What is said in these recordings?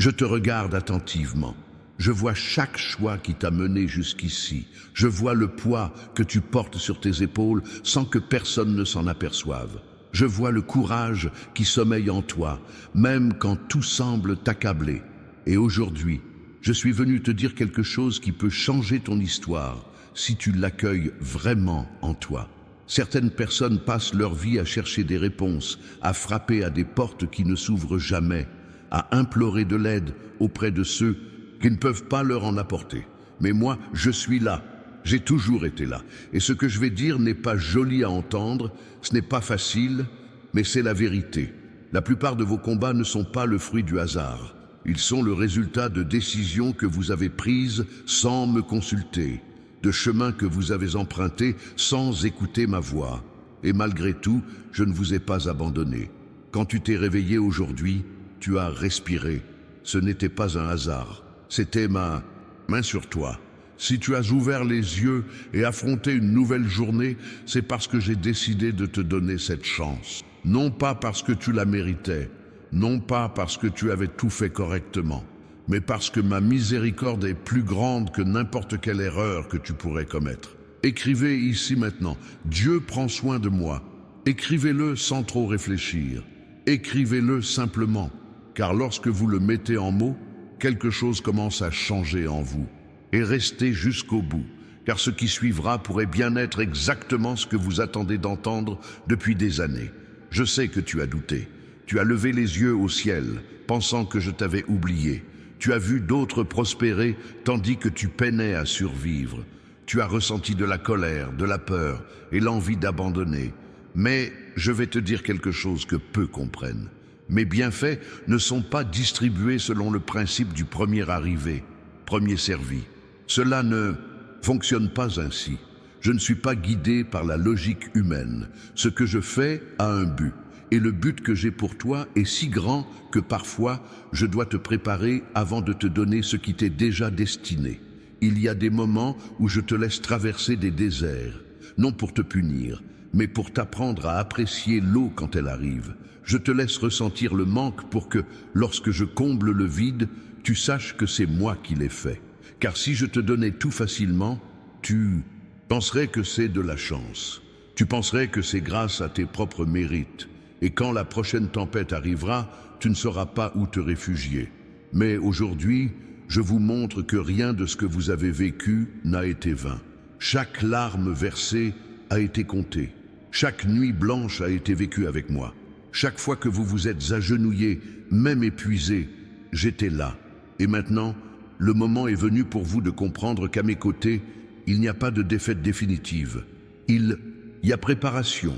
Je te regarde attentivement. Je vois chaque choix qui t'a mené jusqu'ici. Je vois le poids que tu portes sur tes épaules sans que personne ne s'en aperçoive. Je vois le courage qui sommeille en toi, même quand tout semble t'accabler. Et aujourd'hui, je suis venu te dire quelque chose qui peut changer ton histoire si tu l'accueilles vraiment en toi. Certaines personnes passent leur vie à chercher des réponses, à frapper à des portes qui ne s'ouvrent jamais, à implorer de l'aide auprès de ceux qui ne peuvent pas leur en apporter. Mais moi, je suis là. J'ai toujours été là. Et ce que je vais dire n'est pas joli à entendre, ce n'est pas facile, mais c'est la vérité. La plupart de vos combats ne sont pas le fruit du hasard. Ils sont le résultat de décisions que vous avez prises sans me consulter, de chemins que vous avez empruntés sans écouter ma voix. Et malgré tout, je ne vous ai pas abandonné. Quand tu t'es réveillé aujourd'hui, tu as respiré. Ce n'était pas un hasard. C'était ma main sur toi. Si tu as ouvert les yeux et affronté une nouvelle journée, c'est parce que j'ai décidé de te donner cette chance. Non pas parce que tu la méritais, non pas parce que tu avais tout fait correctement, mais parce que ma miséricorde est plus grande que n'importe quelle erreur que tu pourrais commettre. Écrivez ici maintenant, Dieu prend soin de moi. Écrivez-le sans trop réfléchir. Écrivez-le simplement, car lorsque vous le mettez en mots, quelque chose commence à changer en vous. Et restez jusqu'au bout, car ce qui suivra pourrait bien être exactement ce que vous attendez d'entendre depuis des années. Je sais que tu as douté. Tu as levé les yeux au ciel, pensant que je t'avais oublié. Tu as vu d'autres prospérer, tandis que tu peinais à survivre. Tu as ressenti de la colère, de la peur et l'envie d'abandonner. Mais je vais te dire quelque chose que peu comprennent. Mes bienfaits ne sont pas distribués selon le principe du premier arrivé, premier servi. Cela ne fonctionne pas ainsi. Je ne suis pas guidé par la logique humaine. Ce que je fais a un but. Et le but que j'ai pour toi est si grand que parfois je dois te préparer avant de te donner ce qui t'est déjà destiné. Il y a des moments où je te laisse traverser des déserts, non pour te punir, mais pour t'apprendre à apprécier l'eau quand elle arrive. Je te laisse ressentir le manque pour que, lorsque je comble le vide, tu saches que c'est moi qui l'ai fait. Car si je te donnais tout facilement, tu penserais que c'est de la chance. Tu penserais que c'est grâce à tes propres mérites. Et quand la prochaine tempête arrivera, tu ne sauras pas où te réfugier. Mais aujourd'hui, je vous montre que rien de ce que vous avez vécu n'a été vain. Chaque larme versée a été comptée. Chaque nuit blanche a été vécue avec moi. Chaque fois que vous vous êtes agenouillés, même épuisés, j'étais là. Et maintenant, le moment est venu pour vous de comprendre qu'à mes côtés, il n'y a pas de défaite définitive. Il y a préparation,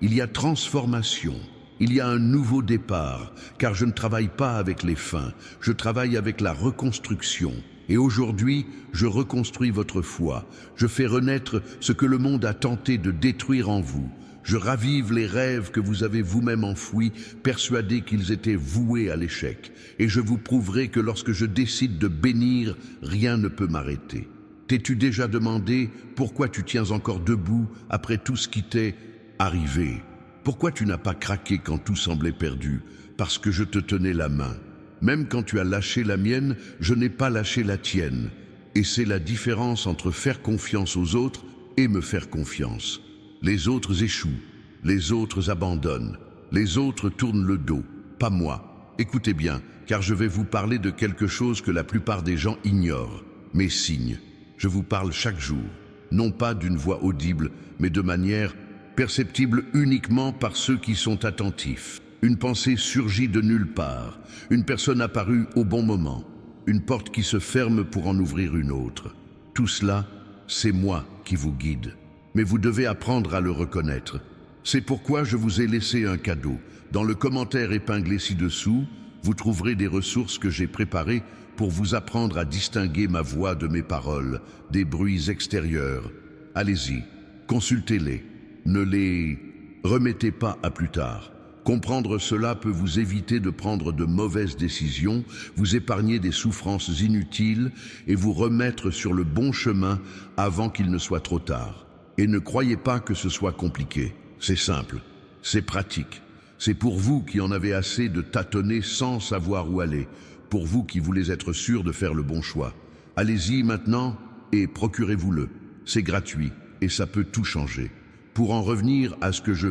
il y a transformation, il y a un nouveau départ, car je ne travaille pas avec les fins, je travaille avec la reconstruction. Et aujourd'hui, je reconstruis votre foi, je fais renaître ce que le monde a tenté de détruire en vous. Je ravive les rêves que vous avez vous-même enfouis, persuadés qu'ils étaient voués à l'échec. Et je vous prouverai que lorsque je décide de bénir, rien ne peut m'arrêter. T'es-tu déjà demandé pourquoi tu tiens encore debout après tout ce qui t'est arrivé? Pourquoi tu n'as pas craqué quand tout semblait perdu? Parce que je te tenais la main. Même quand tu as lâché la mienne, je n'ai pas lâché la tienne. Et c'est la différence entre faire confiance aux autres et me faire confiance. Les autres échouent, les autres abandonnent, les autres tournent le dos, pas moi. Écoutez bien, car je vais vous parler de quelque chose que la plupart des gens ignorent, mes signes. Je vous parle chaque jour, non pas d'une voix audible, mais de manière perceptible uniquement par ceux qui sont attentifs. Une pensée surgit de nulle part, une personne apparue au bon moment, une porte qui se ferme pour en ouvrir une autre. Tout cela, c'est moi qui vous guide. Mais vous devez apprendre à le reconnaître. C'est pourquoi je vous ai laissé un cadeau. Dans le commentaire épinglé ci-dessous, vous trouverez des ressources que j'ai préparées pour vous apprendre à distinguer ma voix de mes paroles, des bruits extérieurs. Allez-y, consultez-les. Ne les remettez pas à plus tard. Comprendre cela peut vous éviter de prendre de mauvaises décisions, vous épargner des souffrances inutiles et vous remettre sur le bon chemin avant qu'il ne soit trop tard. Et ne croyez pas que ce soit compliqué. C'est simple, c'est pratique. C'est pour vous qui en avez assez de tâtonner sans savoir où aller. pour vous qui voulez être sûr de faire le bon choix. Allez-y maintenant et procurez-vous-le. C'est gratuit et ça peut tout changer. Pour en revenir à ce que je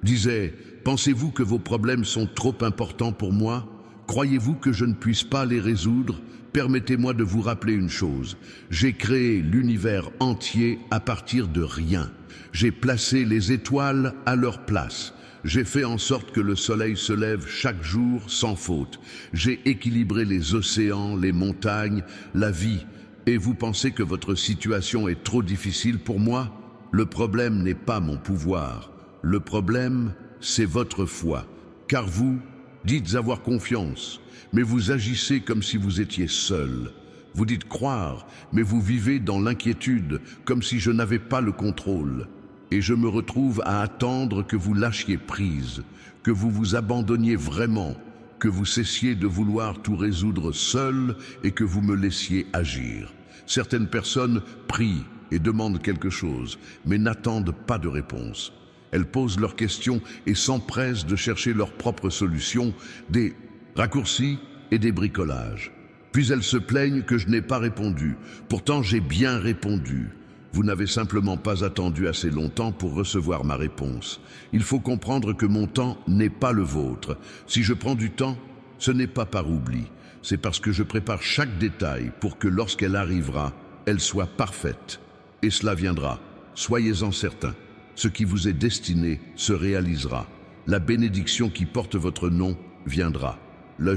disais, pensez-vous que vos problèmes sont trop importants pour moi? Croyez-vous que je ne puisse pas les résoudre? Permettez-moi de vous rappeler une chose. J'ai créé l'univers entier à partir de rien. J'ai placé les étoiles à leur place. J'ai fait en sorte que le soleil se lève chaque jour sans faute. J'ai équilibré les océans, les montagnes, la vie. Et vous pensez que votre situation est trop difficile pour moi? Le problème n'est pas mon pouvoir. Le problème, c'est votre foi. Car vous dites avoir confiance, mais vous agissez comme si vous étiez seul. Vous dites croire, mais vous vivez dans l'inquiétude, comme si je n'avais pas le contrôle. Et je me retrouve à attendre que vous lâchiez prise, que vous vous abandonniez vraiment, que vous cessiez de vouloir tout résoudre seul et que vous me laissiez agir. Certaines personnes prient et demandent quelque chose, mais n'attendent pas de réponse. Elles posent leurs questions et s'empressent de chercher leurs propres solutions, des raccourcis et des bricolages. Puis elles se plaignent que je n'ai pas répondu. Pourtant, j'ai bien répondu. Vous n'avez simplement pas attendu assez longtemps pour recevoir ma réponse. Il faut comprendre que mon temps n'est pas le vôtre. Si je prends du temps, ce n'est pas par oubli. C'est parce que je prépare chaque détail pour que lorsqu'elle arrivera, elle soit parfaite. Et cela viendra. Soyez-en certains. Ce qui vous est destiné se réalisera. La bénédiction qui porte votre nom viendra. La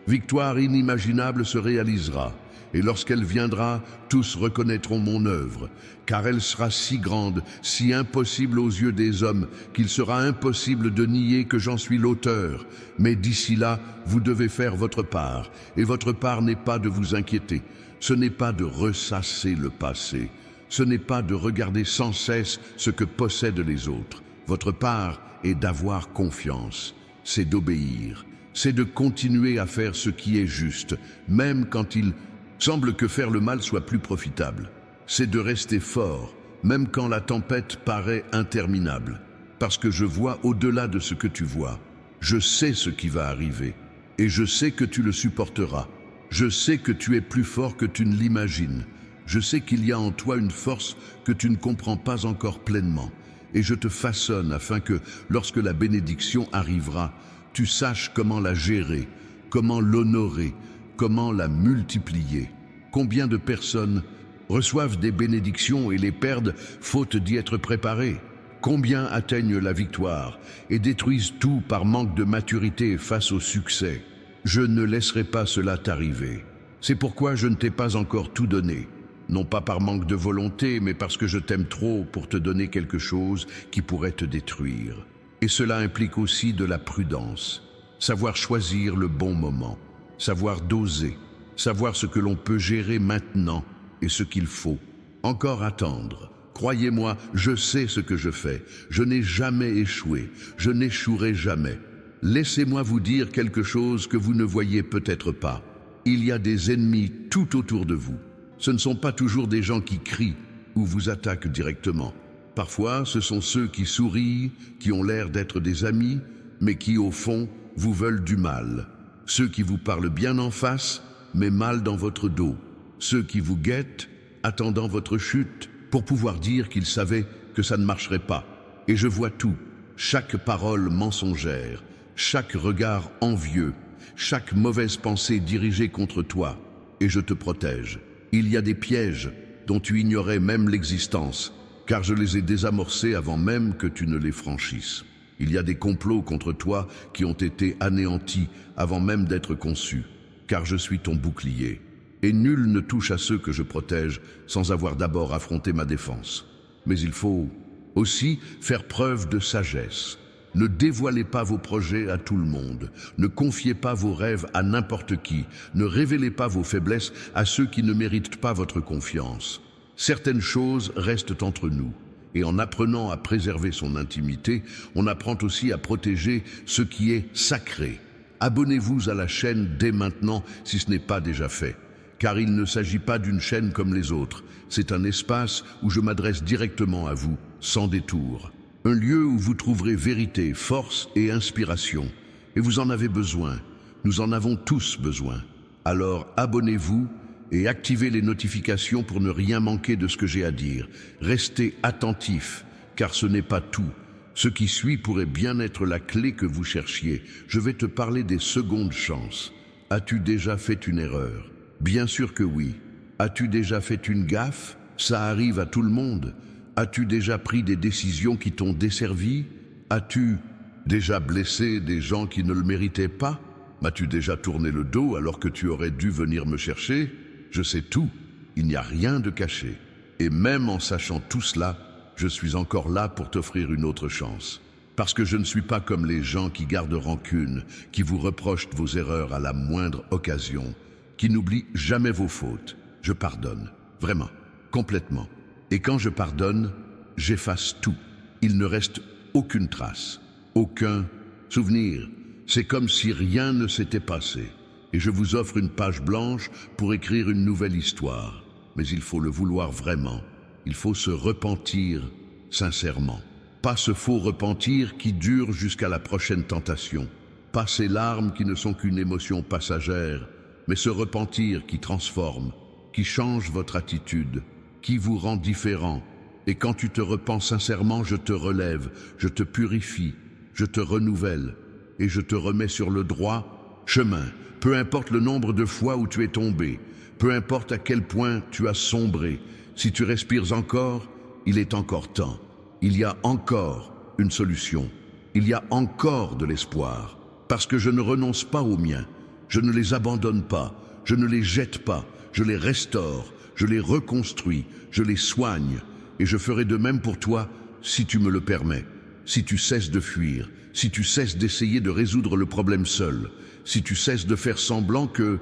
victoire inimaginable se réalisera. Et lorsqu'elle viendra, tous reconnaîtront mon œuvre, car elle sera si grande, si impossible aux yeux des hommes, qu'il sera impossible de nier que j'en suis l'auteur. Mais d'ici là, vous devez faire votre part, et votre part n'est pas de vous inquiéter. Ce n'est pas de ressasser le passé. Ce n'est pas de regarder sans cesse ce que possèdent les autres. Votre part est d'avoir confiance, c'est d'obéir, c'est de continuer à faire ce qui est juste, même quand il semble que faire le mal soit plus profitable. C'est de rester fort, même quand la tempête paraît interminable, parce que je vois au-delà de ce que tu vois. Je sais ce qui va arriver, et je sais que tu le supporteras. Je sais que tu es plus fort que tu ne l'imagines. Je sais qu'il y a en toi une force que tu ne comprends pas encore pleinement, et je te façonne afin que, lorsque la bénédiction arrivera, tu saches comment la gérer, comment l'honorer, comment la multiplier. Combien de personnes reçoivent des bénédictions et les perdent faute d'y être préparées? Combien atteignent la victoire et détruisent tout par manque de maturité face au succès? Je ne laisserai pas cela t'arriver. C'est pourquoi je ne t'ai pas encore tout donné. Non pas par manque de volonté, mais parce que je t'aime trop pour te donner quelque chose qui pourrait te détruire. Et cela implique aussi de la prudence, savoir choisir le bon moment, savoir doser, savoir ce que l'on peut gérer maintenant et ce qu'il faut encore attendre. Croyez-moi, je sais ce que je fais. Je n'ai jamais échoué. Je n'échouerai jamais. Laissez-moi vous dire quelque chose que vous ne voyez peut-être pas. Il y a des ennemis tout autour de vous. Ce ne sont pas toujours des gens qui crient ou vous attaquent directement. Parfois, ce sont ceux qui sourient, qui ont l'air d'être des amis, mais qui, au fond, vous veulent du mal. Ceux qui vous parlent bien en face, mais mal dans votre dos. Ceux qui vous guettent, attendant votre chute, pour pouvoir dire qu'ils savaient que ça ne marcherait pas. Et je vois tout, chaque parole mensongère, chaque regard envieux, chaque mauvaise pensée dirigée contre toi, et je te protège. Il y a des pièges dont tu ignorais même l'existence, car je les ai désamorcés avant même que tu ne les franchisses. Il y a des complots contre toi qui ont été anéantis avant même d'être conçus, car je suis ton bouclier. Et nul ne touche à ceux que je protège sans avoir d'abord affronté ma défense. Mais il faut aussi faire preuve de sagesse. Ne dévoilez pas vos projets à tout le monde. Ne confiez pas vos rêves à n'importe qui. Ne révélez pas vos faiblesses à ceux qui ne méritent pas votre confiance. Certaines choses restent entre nous. Et en apprenant à préserver son intimité, on apprend aussi à protéger ce qui est sacré. Abonnez-vous à la chaîne dès maintenant si ce n'est pas déjà fait. Car il ne s'agit pas d'une chaîne comme les autres. C'est un espace où je m'adresse directement à vous, sans détour. Un lieu où vous trouverez vérité, force et inspiration. Et vous en avez besoin. Nous en avons tous besoin. Alors abonnez-vous et activez les notifications pour ne rien manquer de ce que j'ai à dire. Restez attentifs, car ce n'est pas tout. Ce qui suit pourrait bien être la clé que vous cherchiez. Je vais te parler des secondes chances. As-tu déjà fait une erreur? Bien sûr que oui. As-tu déjà fait une gaffe? Ça arrive à tout le monde. As-tu déjà pris des décisions qui t'ont desservi? As-tu déjà blessé des gens qui ne le méritaient pas? M'as-tu déjà tourné le dos alors que tu aurais dû venir me chercher? Je sais tout, il n'y a rien de caché. Et même en sachant tout cela, je suis encore là pour t'offrir une autre chance. Parce que je ne suis pas comme les gens qui gardent rancune, qui vous reprochent vos erreurs à la moindre occasion, qui n'oublient jamais vos fautes. Je pardonne, vraiment, complètement. Et quand je pardonne, j'efface tout. Il ne reste aucune trace, aucun souvenir. C'est comme si rien ne s'était passé. Et je vous offre une page blanche pour écrire une nouvelle histoire. Mais il faut le vouloir vraiment. Il faut se repentir sincèrement. Pas ce faux repentir qui dure jusqu'à la prochaine tentation. Pas ces larmes qui ne sont qu'une émotion passagère, mais ce repentir qui transforme, qui change votre attitude, qui vous rend différent. Et quand tu te repens sincèrement, je te relève, je te purifie, je te renouvelle et je te remets sur le droit chemin. Peu importe le nombre de fois où tu es tombé, peu importe à quel point tu as sombré, si tu respires encore, il est encore temps. Il y a encore une solution. Il y a encore de l'espoir. Parce que je ne renonce pas aux miens. Je ne les abandonne pas. Je ne les jette pas. Je les restaure. Je les reconstruis. Je les soigne. Et je ferai de même pour toi si tu me le permets. Si tu cesses de fuir. Si tu cesses d'essayer de résoudre le problème seul. Si tu cesses de faire semblant que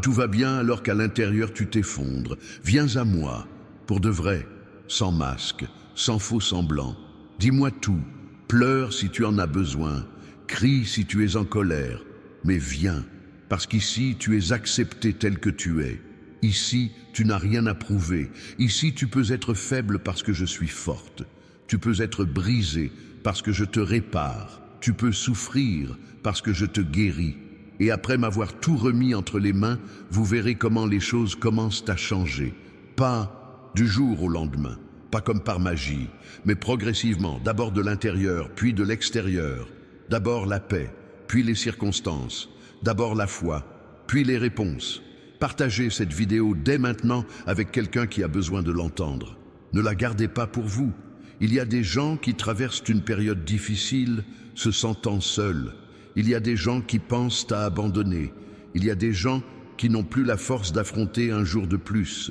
tout va bien alors qu'à l'intérieur tu t'effondres. Viens à moi, pour de vrai, sans masque, sans faux semblant. Dis-moi tout, pleure si tu en as besoin, crie si tu es en colère, mais viens, parce qu'ici tu es accepté tel que tu es. Ici, tu n'as rien à prouver. Ici, tu peux être faible parce que je suis forte. Tu peux être brisé parce que je te répare. Tu peux souffrir parce que je te guéris. Et après m'avoir tout remis entre les mains, vous verrez comment les choses commencent à changer. Pas du jour au lendemain, pas comme par magie, mais progressivement, d'abord de l'intérieur, puis de l'extérieur. D'abord la paix, puis les circonstances. D'abord la foi, puis les réponses. Partagez cette vidéo dès maintenant avec quelqu'un qui a besoin de l'entendre. Ne la gardez pas pour vous. Il y a des gens qui traversent une période difficile, se sentant seuls. Il y a des gens qui pensent à abandonner. Il y a des gens qui n'ont plus la force d'affronter un jour de plus.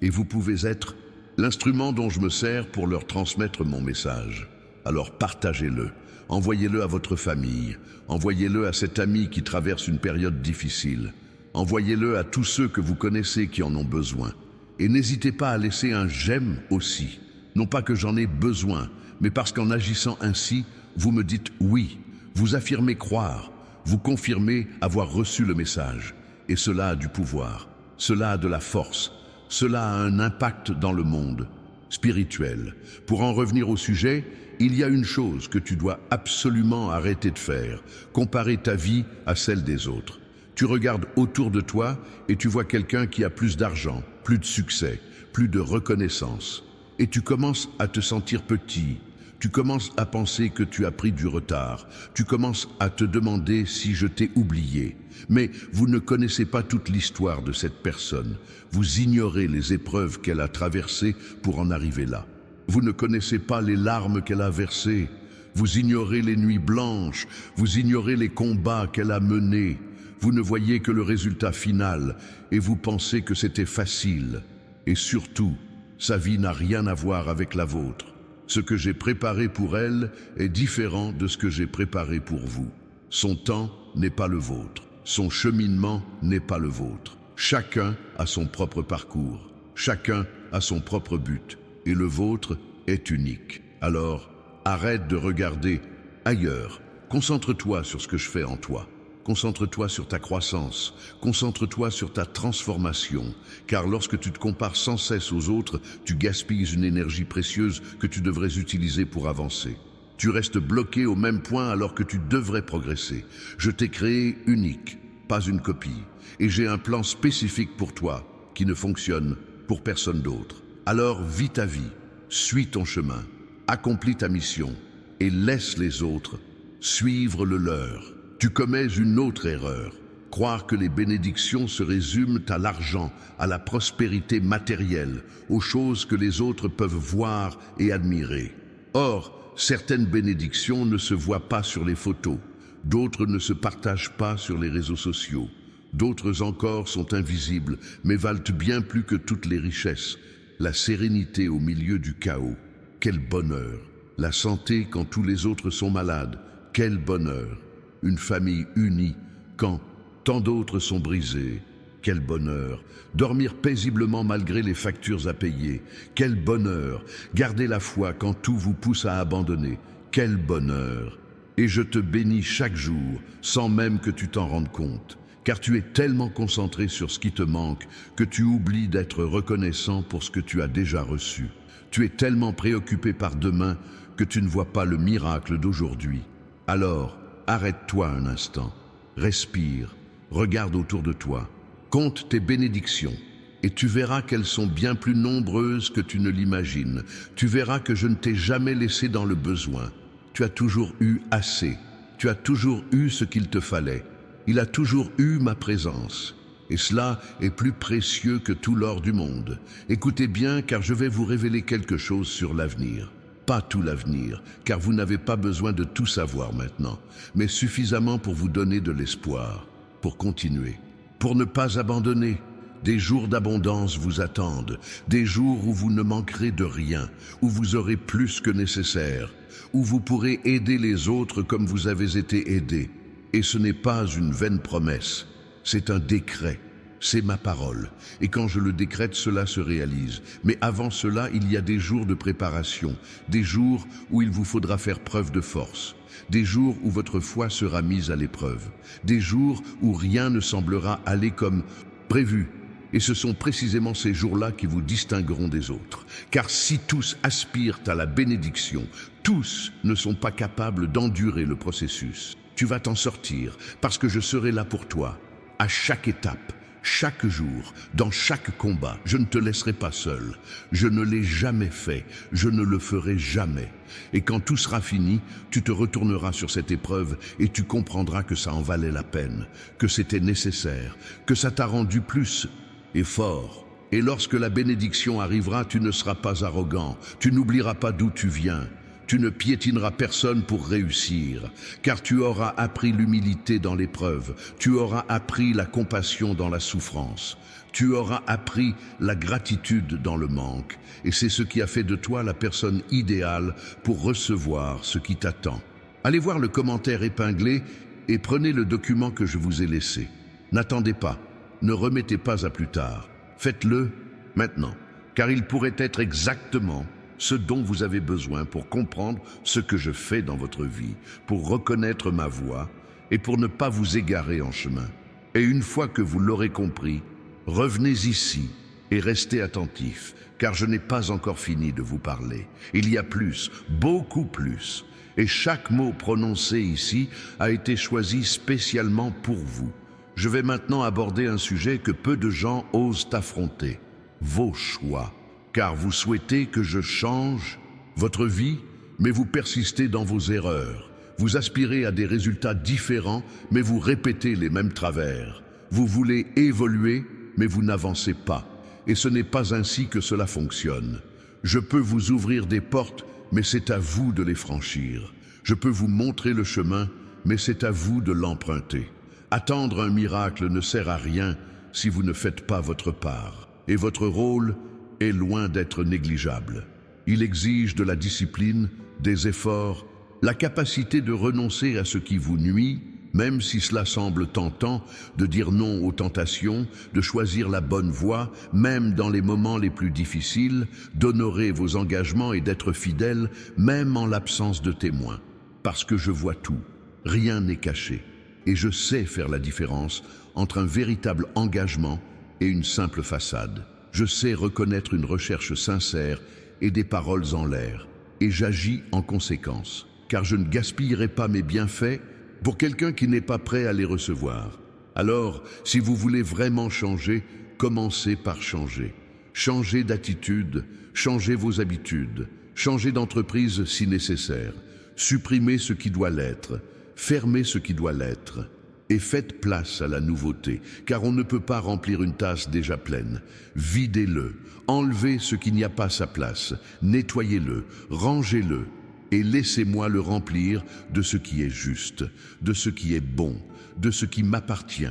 Et vous pouvez être l'instrument dont je me sers pour leur transmettre mon message. Alors partagez-le, envoyez-le à votre famille, envoyez-le à cet ami qui traverse une période difficile. Envoyez-le à tous ceux que vous connaissez qui en ont besoin. Et n'hésitez pas à laisser un j'aime aussi. Non pas que j'en ai besoin, mais parce qu'en agissant ainsi, vous me dites oui. Vous affirmez croire, vous confirmez avoir reçu le message. Et cela a du pouvoir, cela a de la force, cela a un impact dans le monde spirituel. Pour en revenir au sujet, il y a une chose que tu dois absolument arrêter de faire, comparer ta vie à celle des autres. Tu regardes autour de toi et tu vois quelqu'un qui a plus d'argent, plus de succès, plus de reconnaissance. Et tu commences à te sentir petit. Tu commences à penser que tu as pris du retard. Tu commences à te demander si je t'ai oublié. Mais vous ne connaissez pas toute l'histoire de cette personne. Vous ignorez les épreuves qu'elle a traversées pour en arriver là. Vous ne connaissez pas les larmes qu'elle a versées. Vous ignorez les nuits blanches. Vous ignorez les combats qu'elle a menés. Vous ne voyez que le résultat final et vous pensez que c'était facile. Et surtout, sa vie n'a rien à voir avec la vôtre. Ce que j'ai préparé pour elle est différent de ce que j'ai préparé pour vous. Son temps n'est pas le vôtre. Son cheminement n'est pas le vôtre. Chacun a son propre parcours. Chacun a son propre but. Et le vôtre est unique. Alors, arrête de regarder ailleurs. Concentre-toi sur ce que je fais en toi. Concentre-toi sur ta croissance, concentre-toi sur ta transformation, car lorsque tu te compares sans cesse aux autres, tu gaspilles une énergie précieuse que tu devrais utiliser pour avancer. Tu restes bloqué au même point alors que tu devrais progresser. Je t'ai créé unique. pas une copie. Et j'ai un plan spécifique pour toi, qui ne fonctionne pour personne d'autre. Alors vis ta vie, suis ton chemin, accomplis ta mission et laisse les autres suivre le leur. Tu commets une autre erreur, croire que les bénédictions se résument à l'argent, à la prospérité matérielle, aux choses que les autres peuvent voir et admirer. Or, certaines bénédictions ne se voient pas sur les photos, d'autres ne se partagent pas sur les réseaux sociaux, d'autres encore sont invisibles, mais valent bien plus que toutes les richesses. La sérénité au milieu du chaos, quel bonheur! La santé quand tous les autres sont malades, quel bonheur! Une famille unie quand tant d'autres sont brisés, quel bonheur! Dormir paisiblement malgré les factures à payer, quel bonheur! Garder la foi quand tout vous pousse à abandonner, quel bonheur! Et je te bénis chaque jour, sans même que tu t'en rendes compte, car tu es tellement concentré sur ce qui te manque que tu oublies d'être reconnaissant pour ce que tu as déjà reçu. Tu es tellement préoccupé par demain que tu ne vois pas le miracle d'aujourd'hui. Alors, arrête-toi un instant, respire, regarde autour de toi, compte tes bénédictions et tu verras qu'elles sont bien plus nombreuses que tu ne l'imagines. Tu verras que je ne t'ai jamais laissé dans le besoin. Tu as toujours eu assez, tu as toujours eu ce qu'il te fallait. Il a toujours eu ma présence. Et cela est plus précieux que tout l'or du monde. Écoutez bien, car je vais vous révéler quelque chose sur l'avenir. Pas tout l'avenir, car vous n'avez pas besoin de tout savoir maintenant, mais suffisamment pour vous donner de l'espoir, pour continuer, pour ne pas abandonner. Des jours d'abondance vous attendent, des jours où vous ne manquerez de rien, où vous aurez plus que nécessaire, où vous pourrez aider les autres comme vous avez été aidés. Et ce n'est pas une vaine promesse, c'est un décret, c'est ma parole. Et quand je le décrète, cela se réalise. Mais avant cela, il y a des jours de préparation, des jours où il vous faudra faire preuve de force, des jours où votre foi sera mise à l'épreuve, des jours où rien ne semblera aller comme prévu. Et ce sont précisément ces jours-là qui vous distingueront des autres. Car si tous aspirent à la bénédiction, tous ne sont pas capables d'endurer le processus. Tu vas t'en sortir, parce que je serai là pour toi, à chaque étape, chaque jour, dans chaque combat. Je ne te laisserai pas seul. Je ne l'ai jamais fait, je ne le ferai jamais. Et quand tout sera fini, tu te retourneras sur cette épreuve et tu comprendras que ça en valait la peine, que c'était nécessaire, que ça t'a rendu plus et fort. Et lorsque la bénédiction arrivera, tu ne seras pas arrogant, tu n'oublieras pas d'où tu viens. Tu ne piétineras personne pour réussir, car tu auras appris l'humilité dans l'épreuve, tu auras appris la compassion dans la souffrance, tu auras appris la gratitude dans le manque, et c'est ce qui a fait de toi la personne idéale pour recevoir ce qui t'attend. Allez voir le commentaire épinglé et prenez le document que je vous ai laissé. N'attendez pas, ne remettez pas à plus tard, faites-le maintenant, car il pourrait être exactement ce dont vous avez besoin pour comprendre ce que je fais dans votre vie, pour reconnaître ma voix et pour ne pas vous égarer en chemin. Et une fois que vous l'aurez compris, revenez ici et restez attentifs, car je n'ai pas encore fini de vous parler. Il y a plus, beaucoup plus, et chaque mot prononcé ici a été choisi spécialement pour vous. Je vais maintenant aborder un sujet que peu de gens osent affronter, vos choix. Car vous souhaitez que je change votre vie, mais vous persistez dans vos erreurs. Vous aspirez à des résultats différents, mais vous répétez les mêmes travers. Vous voulez évoluer, mais vous n'avancez pas. Et ce n'est pas ainsi que cela fonctionne. Je peux vous ouvrir des portes, mais c'est à vous de les franchir. Je peux vous montrer le chemin, mais c'est à vous de l'emprunter. Attendre un miracle ne sert à rien si vous ne faites pas votre part. Et votre rôle est loin d'être négligeable. Il exige de la discipline, des efforts, la capacité de renoncer à ce qui vous nuit, même si cela semble tentant, de dire non aux tentations, de choisir la bonne voie, même dans les moments les plus difficiles, d'honorer vos engagements et d'être fidèle, même en l'absence de témoins. Parce que je vois tout, rien n'est caché, et je sais faire la différence entre un véritable engagement et une simple façade. Je sais reconnaître une recherche sincère et des paroles en l'air, et j'agis en conséquence, car je ne gaspillerai pas mes bienfaits pour quelqu'un qui n'est pas prêt à les recevoir. Alors, si vous voulez vraiment changer, commencez par changer. Changez d'attitude, changez vos habitudes, changez d'entreprise si nécessaire, supprimez ce qui doit l'être, fermez ce qui doit l'être, et faites place à la nouveauté, car on ne peut pas remplir une tasse déjà pleine. Videz-le, enlevez ce qui n'y a pas sa place, nettoyez-le, rangez-le, et laissez-moi le remplir de ce qui est juste, de ce qui est bon, de ce qui m'appartient.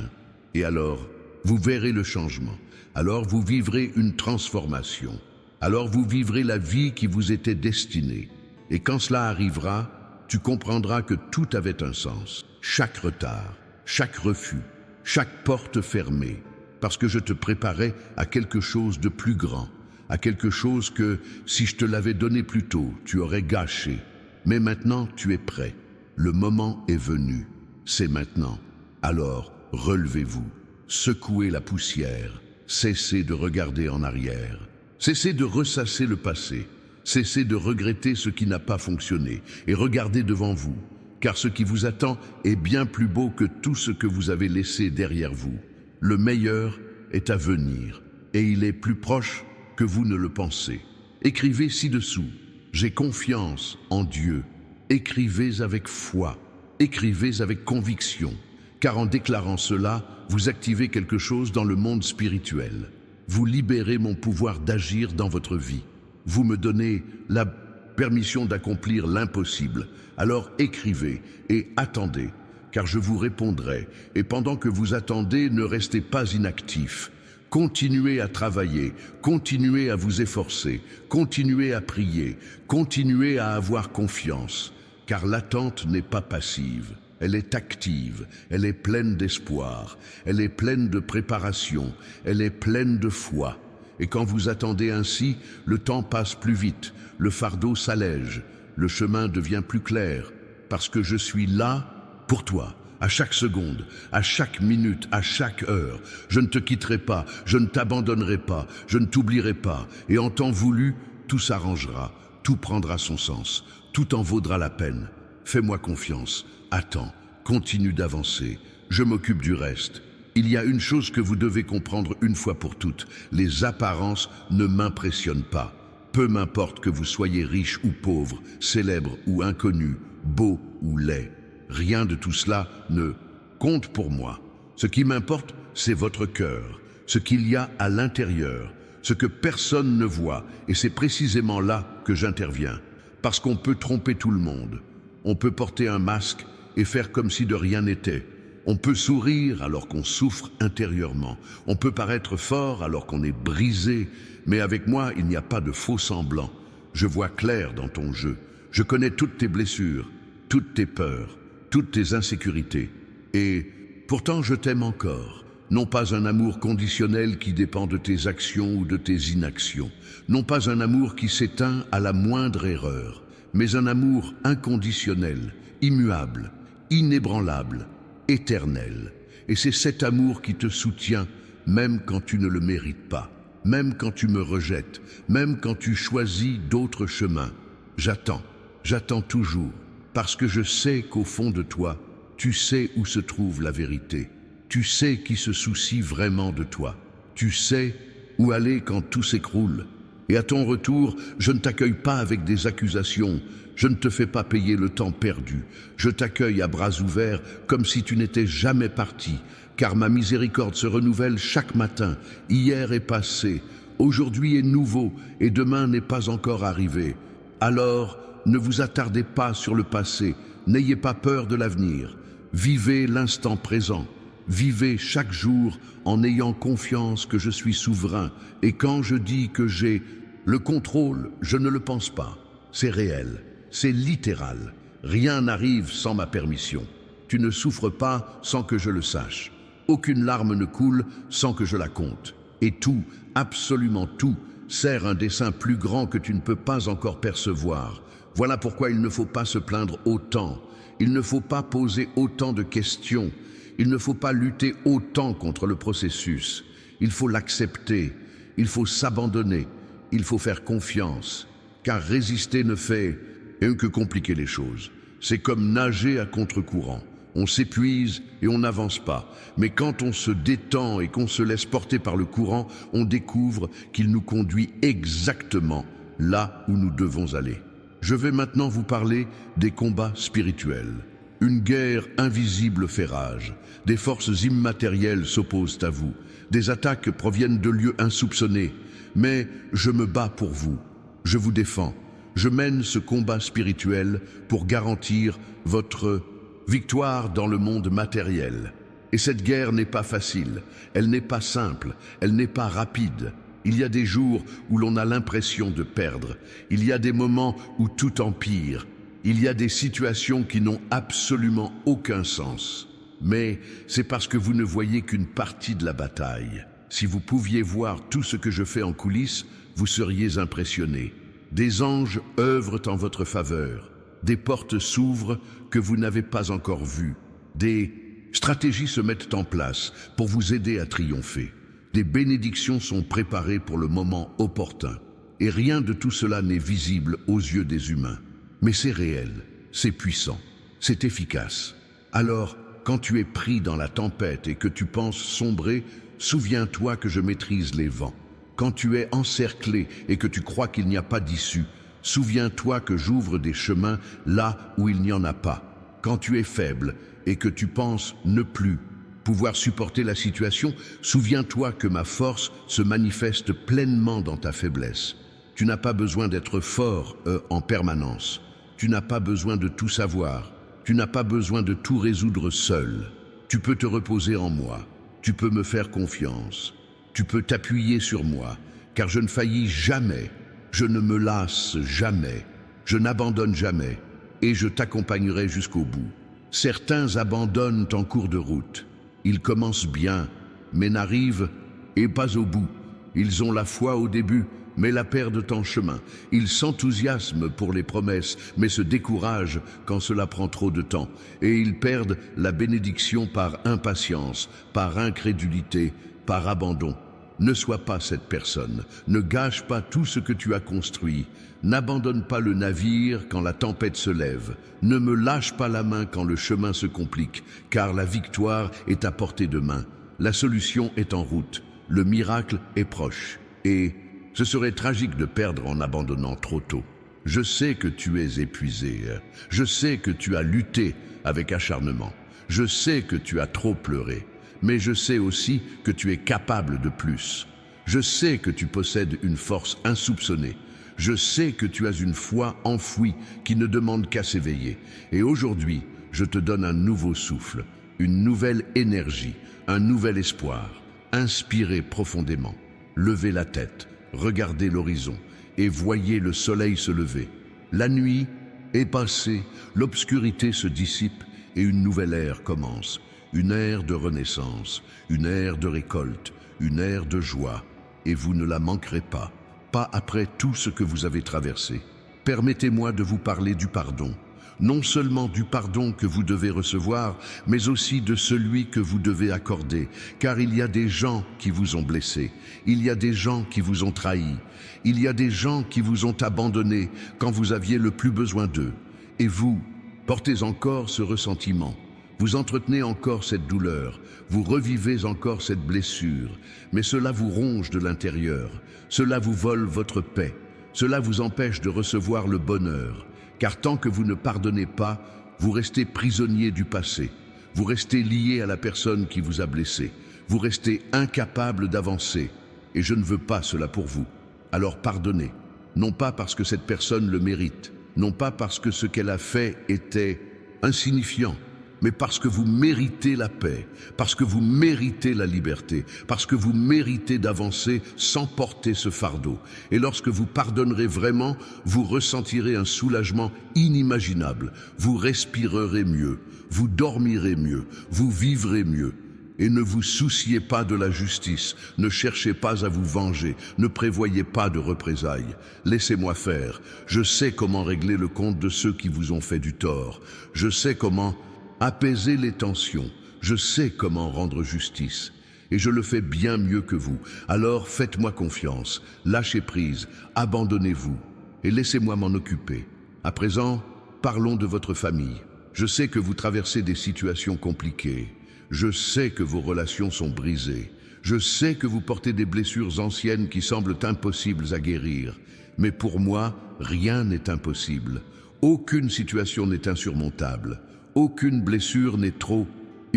Et alors, vous verrez le changement. Alors vous vivrez une transformation. Alors vous vivrez la vie qui vous était destinée. Et quand cela arrivera, tu comprendras que tout avait un sens. Chaque retard, chaque refus, chaque porte fermée. Parce que je te préparais à quelque chose de plus grand, à quelque chose que, si je te l'avais donné plus tôt, tu aurais gâché. Mais maintenant, tu es prêt. Le moment est venu. C'est maintenant. Alors, relevez-vous. Secouez la poussière. Cessez de regarder en arrière. Cessez de ressasser le passé. Cessez de regretter ce qui n'a pas fonctionné et regardez devant vous, car ce qui vous attend est bien plus beau que tout ce que vous avez laissé derrière vous. Le meilleur est à venir et il est plus proche que vous ne le pensez. Écrivez ci-dessous: j'ai confiance en Dieu. Écrivez avec foi, écrivez avec conviction, car en déclarant cela, vous activez quelque chose dans le monde spirituel. Vous libérez mon pouvoir d'agir dans votre vie. Vous me donnez la permission d'accomplir l'impossible. Alors écrivez et attendez, car je vous répondrai. Et pendant que vous attendez, ne restez pas inactif. Continuez à travailler, continuez à vous efforcer, continuez à prier, continuez à avoir confiance, car l'attente n'est pas passive. Elle est active, elle est pleine d'espoir, elle est pleine de préparation, elle est pleine de foi. Et quand vous attendez ainsi, le temps passe plus vite, le fardeau s'allège, le chemin devient plus clair, parce que je suis là pour toi, à chaque seconde, à chaque minute, à chaque heure. Je ne te quitterai pas, je ne t'abandonnerai pas, je ne t'oublierai pas, et en temps voulu, tout s'arrangera, tout prendra son sens, tout en vaudra la peine. Fais-moi confiance. Attends, continue d'avancer, je m'occupe du reste. Il y a une chose que vous devez comprendre une fois pour toutes, les apparences ne m'impressionnent pas. Peu m'importe que vous soyez riche ou pauvre, célèbre ou inconnu, beau ou laid. Rien de tout cela ne compte pour moi. Ce qui m'importe, c'est votre cœur, ce qu'il y a à l'intérieur, ce que personne ne voit, et c'est précisément là que j'interviens. Parce qu'on peut tromper tout le monde, on peut porter un masque et faire comme si de rien n'était. On peut sourire alors qu'on souffre intérieurement. On peut paraître fort alors qu'on est brisé. Mais avec moi, il n'y a pas de faux semblants. Je vois clair dans ton jeu. Je connais toutes tes blessures, toutes tes peurs, toutes tes insécurités. Et pourtant, je t'aime encore. Non pas un amour conditionnel qui dépend de tes actions ou de tes inactions. Non pas un amour qui s'éteint à la moindre erreur. Mais un amour inconditionnel, immuable, inébranlable, éternel. Et c'est cet amour qui te soutient, même quand tu ne le mérites pas, même quand tu me rejettes, même quand tu choisis d'autres chemins. J'attends toujours, parce que je sais qu'au fond de toi, tu sais où se trouve la vérité. Tu sais qui se soucie vraiment de toi. Tu sais où aller quand tout s'écroule. Et à ton retour, je ne t'accueille pas avec des accusations, je ne te fais pas payer le temps perdu. Je t'accueille à bras ouverts comme si tu n'étais jamais parti, car ma miséricorde se renouvelle chaque matin. Hier est passé, aujourd'hui est nouveau et demain n'est pas encore arrivé. Alors, ne vous attardez pas sur le passé, n'ayez pas peur de l'avenir. Vivez l'instant présent. Vivez chaque jour en ayant confiance que je suis souverain. Et quand je dis que j'ai le contrôle, je ne le pense pas. C'est réel, c'est littéral. Rien n'arrive sans ma permission. Tu ne souffres pas sans que je le sache. Aucune larme ne coule sans que je la compte. Et tout, absolument tout, sert un dessein plus grand que tu ne peux pas encore percevoir. Voilà pourquoi il ne faut pas se plaindre autant. Il ne faut pas poser autant de questions. Il ne faut pas lutter autant contre le processus. Il faut l'accepter. Il faut s'abandonner. Il faut faire confiance. Car résister ne fait que compliquer les choses. C'est comme nager à contre-courant. On s'épuise et on n'avance pas. Mais quand on se détend et qu'on se laisse porter par le courant, on découvre qu'il nous conduit exactement là où nous devons aller. Je vais maintenant vous parler des combats spirituels. Une guerre invisible fait rage. Des forces immatérielles s'opposent à vous. Des attaques proviennent de lieux insoupçonnés. Mais je me bats pour vous. Je vous défends. Je mène ce combat spirituel pour garantir votre victoire dans le monde matériel. Et cette guerre n'est pas facile, elle n'est pas simple, elle n'est pas rapide. Il y a des jours où l'on a l'impression de perdre. Il y a des moments où tout empire. Il y a des situations qui n'ont absolument aucun sens. Mais c'est parce que vous ne voyez qu'une partie de la bataille. Si vous pouviez voir tout ce que je fais en coulisses, vous seriez impressionné. Des anges œuvrent en votre faveur. Des portes s'ouvrent que vous n'avez pas encore vues. Des stratégies se mettent en place pour vous aider à triompher. Des bénédictions sont préparées pour le moment opportun. Et rien de tout cela n'est visible aux yeux des humains. Mais c'est réel, c'est puissant, c'est efficace. Alors, quand tu es pris dans la tempête et que tu penses sombrer, souviens-toi que je maîtrise les vents. Quand tu es encerclé et que tu crois qu'il n'y a pas d'issue, souviens-toi que j'ouvre des chemins là où il n'y en a pas. Quand tu es faible et que tu penses ne plus pouvoir supporter la situation, souviens-toi que ma force se manifeste pleinement dans ta faiblesse. Tu n'as pas besoin d'être fort en permanence. Tu n'as pas besoin de tout savoir. Tu n'as pas besoin de tout résoudre seul. Tu peux te reposer en moi. Tu peux me faire confiance. Tu peux t'appuyer sur moi, car je ne faillis jamais. Je ne me lasse jamais. Je n'abandonne jamais. Et je t'accompagnerai jusqu'au bout. Certains abandonnent en cours de route. Ils commencent bien, mais n'arrivent et pas au bout. Ils ont la foi au début, mais la perdent en chemin. Ils s'enthousiasment pour les promesses, mais se découragent quand cela prend trop de temps. Et ils perdent la bénédiction par impatience, par incrédulité, par abandon. Ne sois pas cette personne. Ne gâche pas tout ce que tu as construit. N'abandonne pas le navire quand la tempête se lève. Ne me lâche pas la main quand le chemin se complique, car la victoire est à portée de main. La solution est en route. Le miracle est proche. Et ce serait tragique de perdre en abandonnant trop tôt. Je sais que tu es épuisé. Je sais que tu as lutté avec acharnement. Je sais que tu as trop pleuré. Mais je sais aussi que tu es capable de plus. Je sais que tu possèdes une force insoupçonnée. Je sais que tu as une foi enfouie qui ne demande qu'à s'éveiller. Et aujourd'hui, je te donne un nouveau souffle, une nouvelle énergie, un nouvel espoir. Inspirez profondément. Levez la tête, regardez l'horizon et voyez le soleil se lever. La nuit est passée, l'obscurité se dissipe et une nouvelle ère commence. Une ère de renaissance, une ère de récolte, une ère de joie. Et vous ne la manquerez pas. Pas après tout ce que vous avez traversé. Permettez-moi de vous parler du pardon. Non seulement du pardon que vous devez recevoir, mais aussi de celui que vous devez accorder. Car il y a des gens qui vous ont blessé. Il y a des gens qui vous ont trahi. Il y a des gens qui vous ont abandonné quand vous aviez le plus besoin d'eux. Et vous, portez encore ce ressentiment. Vous entretenez encore cette douleur, vous revivez encore cette blessure, mais cela vous ronge de l'intérieur, cela vous vole votre paix, cela vous empêche de recevoir le bonheur, car tant que vous ne pardonnez pas, vous restez prisonnier du passé, vous restez lié à la personne qui vous a blessé, vous restez incapable d'avancer, et je ne veux pas cela pour vous. Alors pardonnez, non pas parce que cette personne le mérite, non pas parce que ce qu'elle a fait était insignifiant, mais parce que vous méritez la paix, parce que vous méritez la liberté, parce que vous méritez d'avancer sans porter ce fardeau. Et lorsque vous pardonnerez vraiment, vous ressentirez un soulagement inimaginable. Vous respirerez mieux, vous dormirez mieux, vous vivrez mieux. Et ne vous souciez pas de la justice, ne cherchez pas à vous venger, ne prévoyez pas de représailles. Laissez-moi faire, je sais comment régler le compte de ceux qui vous ont fait du tort. Je sais comment apaiser les tensions, je sais comment rendre justice, et je le fais bien mieux que vous. Alors faites-moi confiance, lâchez prise, abandonnez-vous, et laissez-moi m'en occuper. À présent, parlons de votre famille. Je sais que vous traversez des situations compliquées. Je sais que vos relations sont brisées. Je sais que vous portez des blessures anciennes qui semblent impossibles à guérir. Mais pour moi, rien n'est impossible. Aucune situation n'est insurmontable. Aucune blessure n'est trop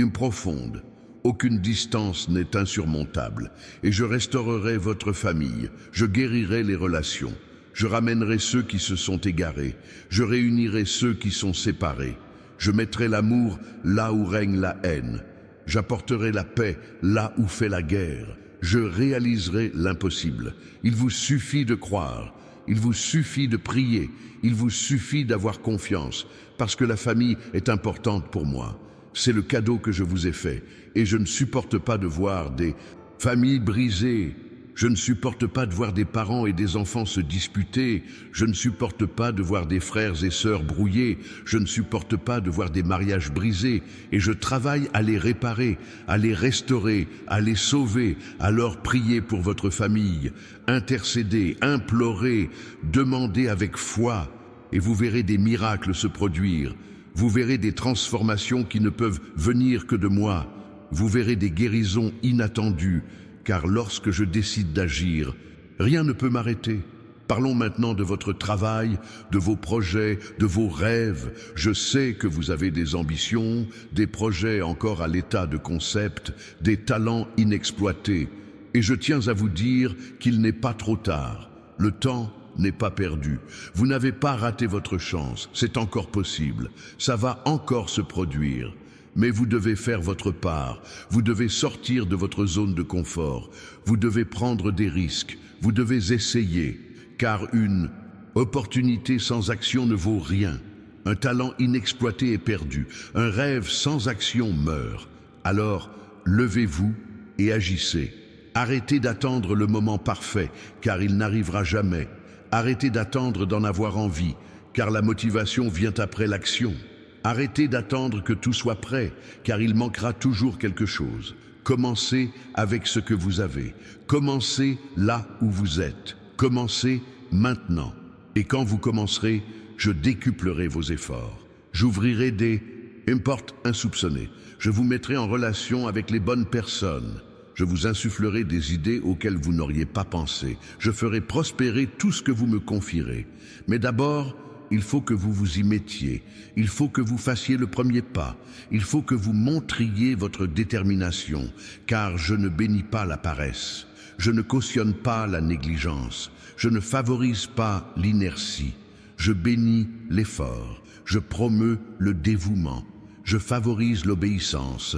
profonde. Aucune distance n'est insurmontable. Et je restaurerai votre famille. Je guérirai les relations. Je ramènerai ceux qui se sont égarés. Je réunirai ceux qui sont séparés. Je mettrai l'amour là où règne la haine. J'apporterai la paix là où fait la guerre. Je réaliserai l'impossible. Il vous suffit de croire. Il vous suffit de prier. Il vous suffit d'avoir confiance. Parce que la famille est importante pour moi. C'est le cadeau que je vous ai fait. Et je ne supporte pas de voir des familles brisées. Je ne supporte pas de voir des parents et des enfants se disputer. Je ne supporte pas de voir des frères et sœurs brouillés. Je ne supporte pas de voir des mariages brisés. Et je travaille à les réparer, à les restaurer, à les sauver. Alors priez pour votre famille, intercédez, implorez, demandez avec foi. Et vous verrez des miracles se produire. Vous verrez des transformations qui ne peuvent venir que de moi. Vous verrez des guérisons inattendues. Car lorsque je décide d'agir, rien ne peut m'arrêter. Parlons maintenant de votre travail, de vos projets, de vos rêves. Je sais que vous avez des ambitions, des projets encore à l'état de concept, des talents inexploités. Et je tiens à vous dire qu'il n'est pas trop tard. Le temps n'est pas perdu. Vous n'avez pas raté votre chance. C'est encore possible. Ça va encore se produire. Mais vous devez faire votre part, vous devez sortir de votre zone de confort, vous devez prendre des risques, vous devez essayer, car une opportunité sans action ne vaut rien. Un talent inexploité est perdu, un rêve sans action meurt. Alors, levez-vous et agissez. Arrêtez d'attendre le moment parfait, car il n'arrivera jamais. Arrêtez d'attendre d'en avoir envie, car la motivation vient après l'action. Arrêtez d'attendre que tout soit prêt, car il manquera toujours quelque chose. Commencez avec ce que vous avez. Commencez là où vous êtes. Commencez maintenant. Et quand vous commencerez, je décuplerai vos efforts. J'ouvrirai des portes insoupçonnées. Je vous mettrai en relation avec les bonnes personnes. Je vous insufflerai des idées auxquelles vous n'auriez pas pensé. Je ferai prospérer tout ce que vous me confierez. Mais d'abord, il faut que vous vous y mettiez, il faut que vous fassiez le premier pas, il faut que vous montriez votre détermination, car je ne bénis pas la paresse, je ne cautionne pas la négligence, je ne favorise pas l'inertie, je bénis l'effort, je promeus le dévouement, je favorise l'obéissance.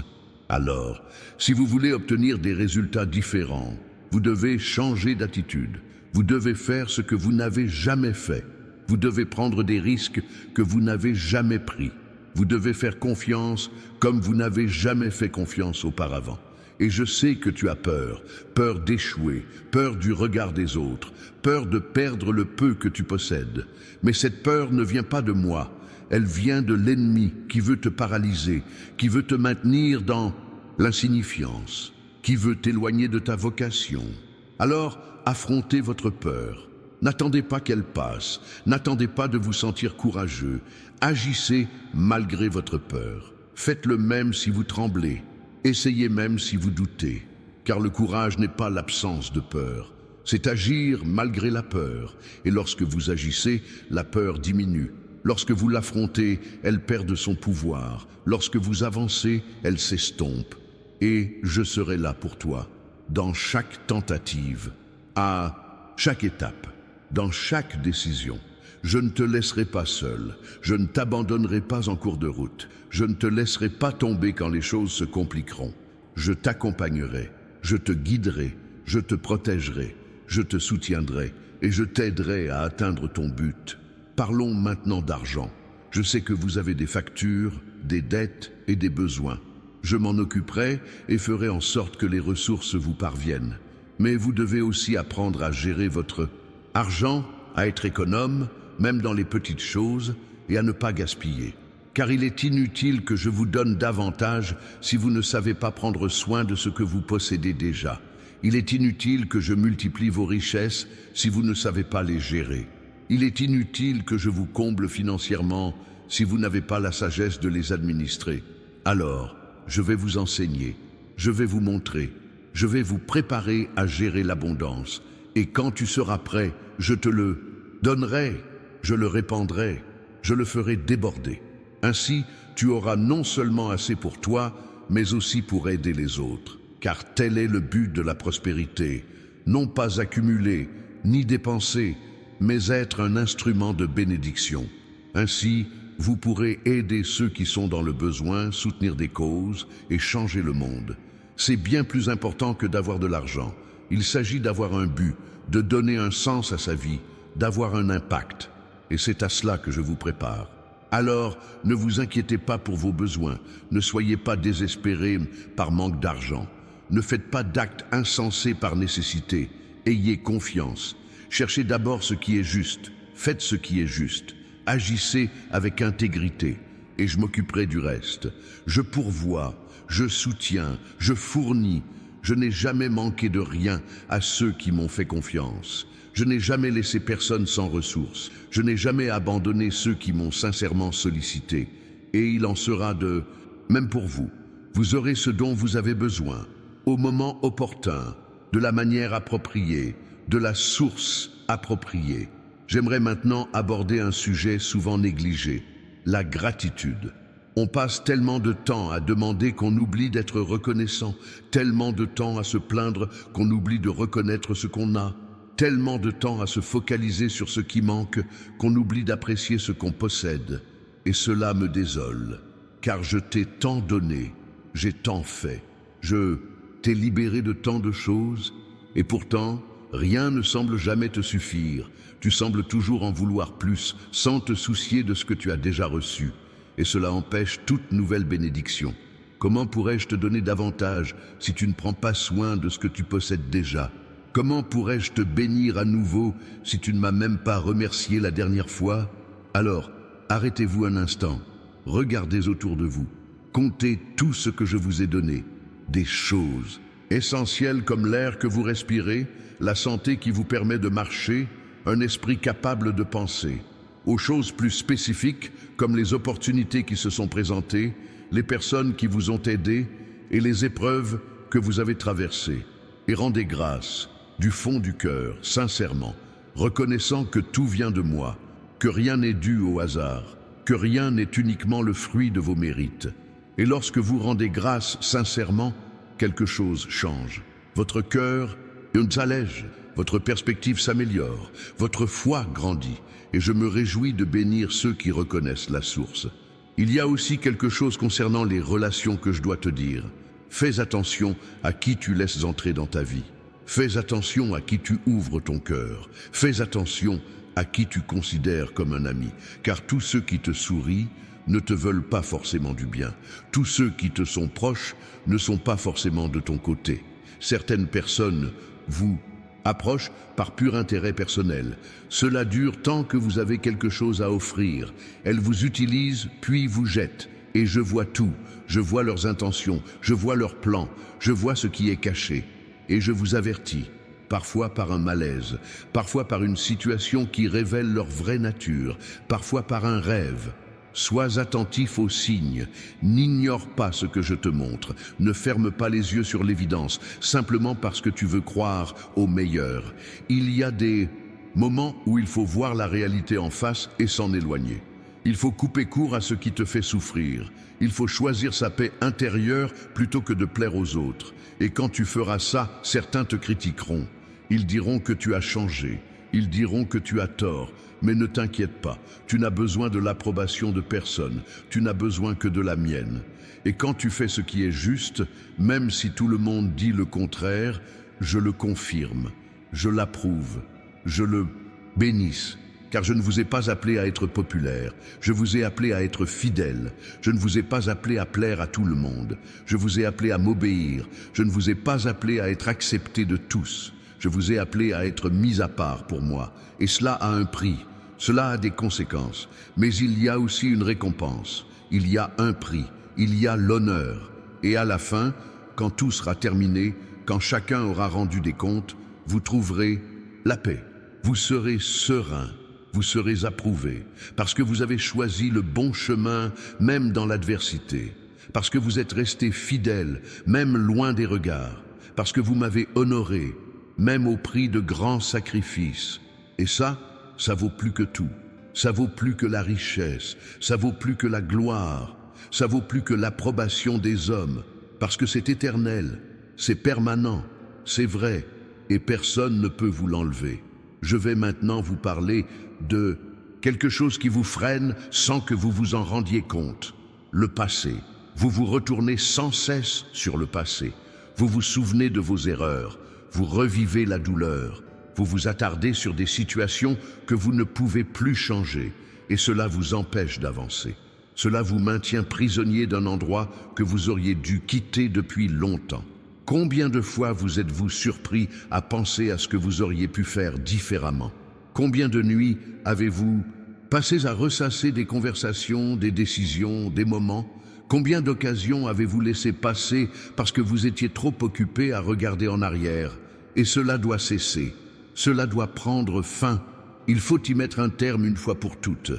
Alors, si vous voulez obtenir des résultats différents, vous devez changer d'attitude, vous devez faire ce que vous n'avez jamais fait. Vous devez prendre des risques que vous n'avez jamais pris. Vous devez faire confiance comme vous n'avez jamais fait confiance auparavant. Et je sais que tu as peur, peur d'échouer, peur du regard des autres, peur de perdre le peu que tu possèdes. Mais cette peur ne vient pas de moi, elle vient de l'ennemi qui veut te paralyser, qui veut te maintenir dans l'insignifiance, qui veut t'éloigner de ta vocation. Alors, affrontez votre peur. N'attendez pas qu'elle passe, n'attendez pas de vous sentir courageux. Agissez malgré votre peur. Faites-le même si vous tremblez. Essayez même si vous doutez. Car le courage n'est pas l'absence de peur. C'est agir malgré la peur. Et lorsque vous agissez, la peur diminue. Lorsque vous l'affrontez, elle perd de son pouvoir. Lorsque vous avancez, elle s'estompe. Et je serai là pour toi, dans chaque tentative, à chaque étape. Dans chaque décision, je ne te laisserai pas seul, je ne t'abandonnerai pas en cours de route, je ne te laisserai pas tomber quand les choses se compliqueront. Je t'accompagnerai, je te guiderai, je te protégerai, je te soutiendrai et je t'aiderai à atteindre ton but. Parlons maintenant d'argent. Je sais que vous avez des factures, des dettes et des besoins. Je m'en occuperai et ferai en sorte que les ressources vous parviennent. Mais vous devez aussi apprendre à gérer votre argent, à être économe, même dans les petites choses, et à ne pas gaspiller. Car il est inutile que je vous donne davantage si vous ne savez pas prendre soin de ce que vous possédez déjà. Il est inutile que je multiplie vos richesses si vous ne savez pas les gérer. Il est inutile que je vous comble financièrement si vous n'avez pas la sagesse de les administrer. Alors, je vais vous enseigner, je vais vous montrer, je vais vous préparer à gérer l'abondance. Et quand tu seras prêt, je te le donnerai, je le répandrai, je le ferai déborder. Ainsi, tu auras non seulement assez pour toi, mais aussi pour aider les autres. Car tel est le but de la prospérité, non pas accumuler, ni dépenser, mais être un instrument de bénédiction. Ainsi, vous pourrez aider ceux qui sont dans le besoin, soutenir des causes et changer le monde. C'est bien plus important que d'avoir de l'argent. Il s'agit d'avoir un but, de donner un sens à sa vie, d'avoir un impact. Et c'est à cela que je vous prépare. Alors, ne vous inquiétez pas pour vos besoins, ne soyez pas désespérés par manque d'argent. Ne faites pas d'actes insensés par nécessité, ayez confiance. Cherchez d'abord ce qui est juste, faites ce qui est juste, agissez avec intégrité, et je m'occuperai du reste. Je pourvois, je soutiens, je fournis, je n'ai jamais manqué de rien à ceux qui m'ont fait confiance. Je n'ai jamais laissé personne sans ressources. Je n'ai jamais abandonné ceux qui m'ont sincèrement sollicité. Et il en sera de même pour vous. Vous aurez ce dont vous avez besoin, au moment opportun, de la manière appropriée, de la source appropriée. J'aimerais maintenant aborder un sujet souvent négligé, la gratitude. On passe tellement de temps à demander qu'on oublie d'être reconnaissant, tellement de temps à se plaindre qu'on oublie de reconnaître ce qu'on a. Tellement de temps à se focaliser sur ce qui manque qu'on oublie d'apprécier ce qu'on possède. Et cela me désole, car je t'ai tant donné, j'ai tant fait. Je t'ai libéré de tant de choses, et pourtant, rien ne semble jamais te suffire. Tu sembles toujours en vouloir plus, sans te soucier de ce que tu as déjà reçu. Et cela empêche toute nouvelle bénédiction. Comment pourrais-je te donner davantage si tu ne prends pas soin de ce que tu possèdes déjà ? Comment pourrais-je te bénir à nouveau si tu ne m'as même pas remercié la dernière fois? Alors, arrêtez-vous un instant, regardez autour de vous, comptez tout ce que je vous ai donné, des choses essentielles comme l'air que vous respirez, la santé qui vous permet de marcher, un esprit capable de penser, aux choses plus spécifiques comme les opportunités qui se sont présentées, les personnes qui vous ont aidé et les épreuves que vous avez traversées. Et rendez grâce du fond du cœur, sincèrement, reconnaissant que tout vient de moi, que rien n'est dû au hasard, que rien n'est uniquement le fruit de vos mérites. Et lorsque vous rendez grâce sincèrement, quelque chose change. Votre cœur s'allège, votre perspective s'améliore, votre foi grandit, et je me réjouis de bénir ceux qui reconnaissent la source. Il y a aussi quelque chose concernant les relations que je dois te dire. Fais attention à qui tu laisses entrer dans ta vie. Fais attention à qui tu ouvres ton cœur. Fais attention à qui tu considères comme un ami. Car tous ceux qui te sourient ne te veulent pas forcément du bien. Tous ceux qui te sont proches ne sont pas forcément de ton côté. Certaines personnes vous approchent par pur intérêt personnel. Cela dure tant que vous avez quelque chose à offrir. Elles vous utilisent puis vous jettent. Et je vois tout. Je vois leurs intentions, je vois leurs plans, je vois ce qui est caché. Et je vous avertis, parfois par un malaise, parfois par une situation qui révèle leur vraie nature, parfois par un rêve. Sois attentif aux signes, n'ignore pas ce que je te montre, ne ferme pas les yeux sur l'évidence, simplement parce que tu veux croire au meilleur. Il y a des moments où il faut voir la réalité en face et s'en éloigner. Il faut couper court à ce qui te fait souffrir. Il faut choisir sa paix intérieure plutôt que de plaire aux autres. Et quand tu feras ça, certains te critiqueront. Ils diront que tu as changé. Ils diront que tu as tort. Mais ne t'inquiète pas, tu n'as besoin de l'approbation de personne. Tu n'as besoin que de la mienne. Et quand tu fais ce qui est juste, même si tout le monde dit le contraire, je le confirme, je l'approuve, je le bénisse. Car je ne vous ai pas appelé à être populaire, je vous ai appelé à être fidèle, je ne vous ai pas appelé à plaire à tout le monde, je vous ai appelé à m'obéir, je ne vous ai pas appelé à être accepté de tous, je vous ai appelé à être mis à part pour moi, et cela a un prix, cela a des conséquences, mais il y a aussi une récompense, il y a un prix, il y a l'honneur, et à la fin, quand tout sera terminé, quand chacun aura rendu des comptes, vous trouverez la paix, vous serez serein. Vous serez approuvé, parce que vous avez choisi le bon chemin, même dans l'adversité, parce que vous êtes resté fidèle, même loin des regards, parce que vous m'avez honoré, même au prix de grands sacrifices. Et ça vaut plus que tout. Ça vaut plus que la richesse, ça vaut plus que la gloire, ça vaut plus que l'approbation des hommes, parce que c'est éternel, c'est permanent, c'est vrai, et personne ne peut vous l'enlever. Je vais maintenant vous parler de quelque chose qui vous freine sans que vous vous en rendiez compte. Le passé. Vous vous retournez sans cesse sur le passé. Vous vous souvenez de vos erreurs. Vous revivez la douleur. Vous vous attardez sur des situations que vous ne pouvez plus changer. Et cela vous empêche d'avancer. Cela vous maintient prisonnier d'un endroit que vous auriez dû quitter depuis longtemps. Combien de fois vous êtes-vous surpris à penser à ce que vous auriez pu faire différemment? Combien de nuits avez-vous passé à ressasser des conversations, des décisions, des moments? Combien d'occasions avez-vous laissé passer parce que vous étiez trop occupé à regarder en arrière? Et cela doit cesser. Cela doit prendre fin. Il faut y mettre un terme une fois pour toutes.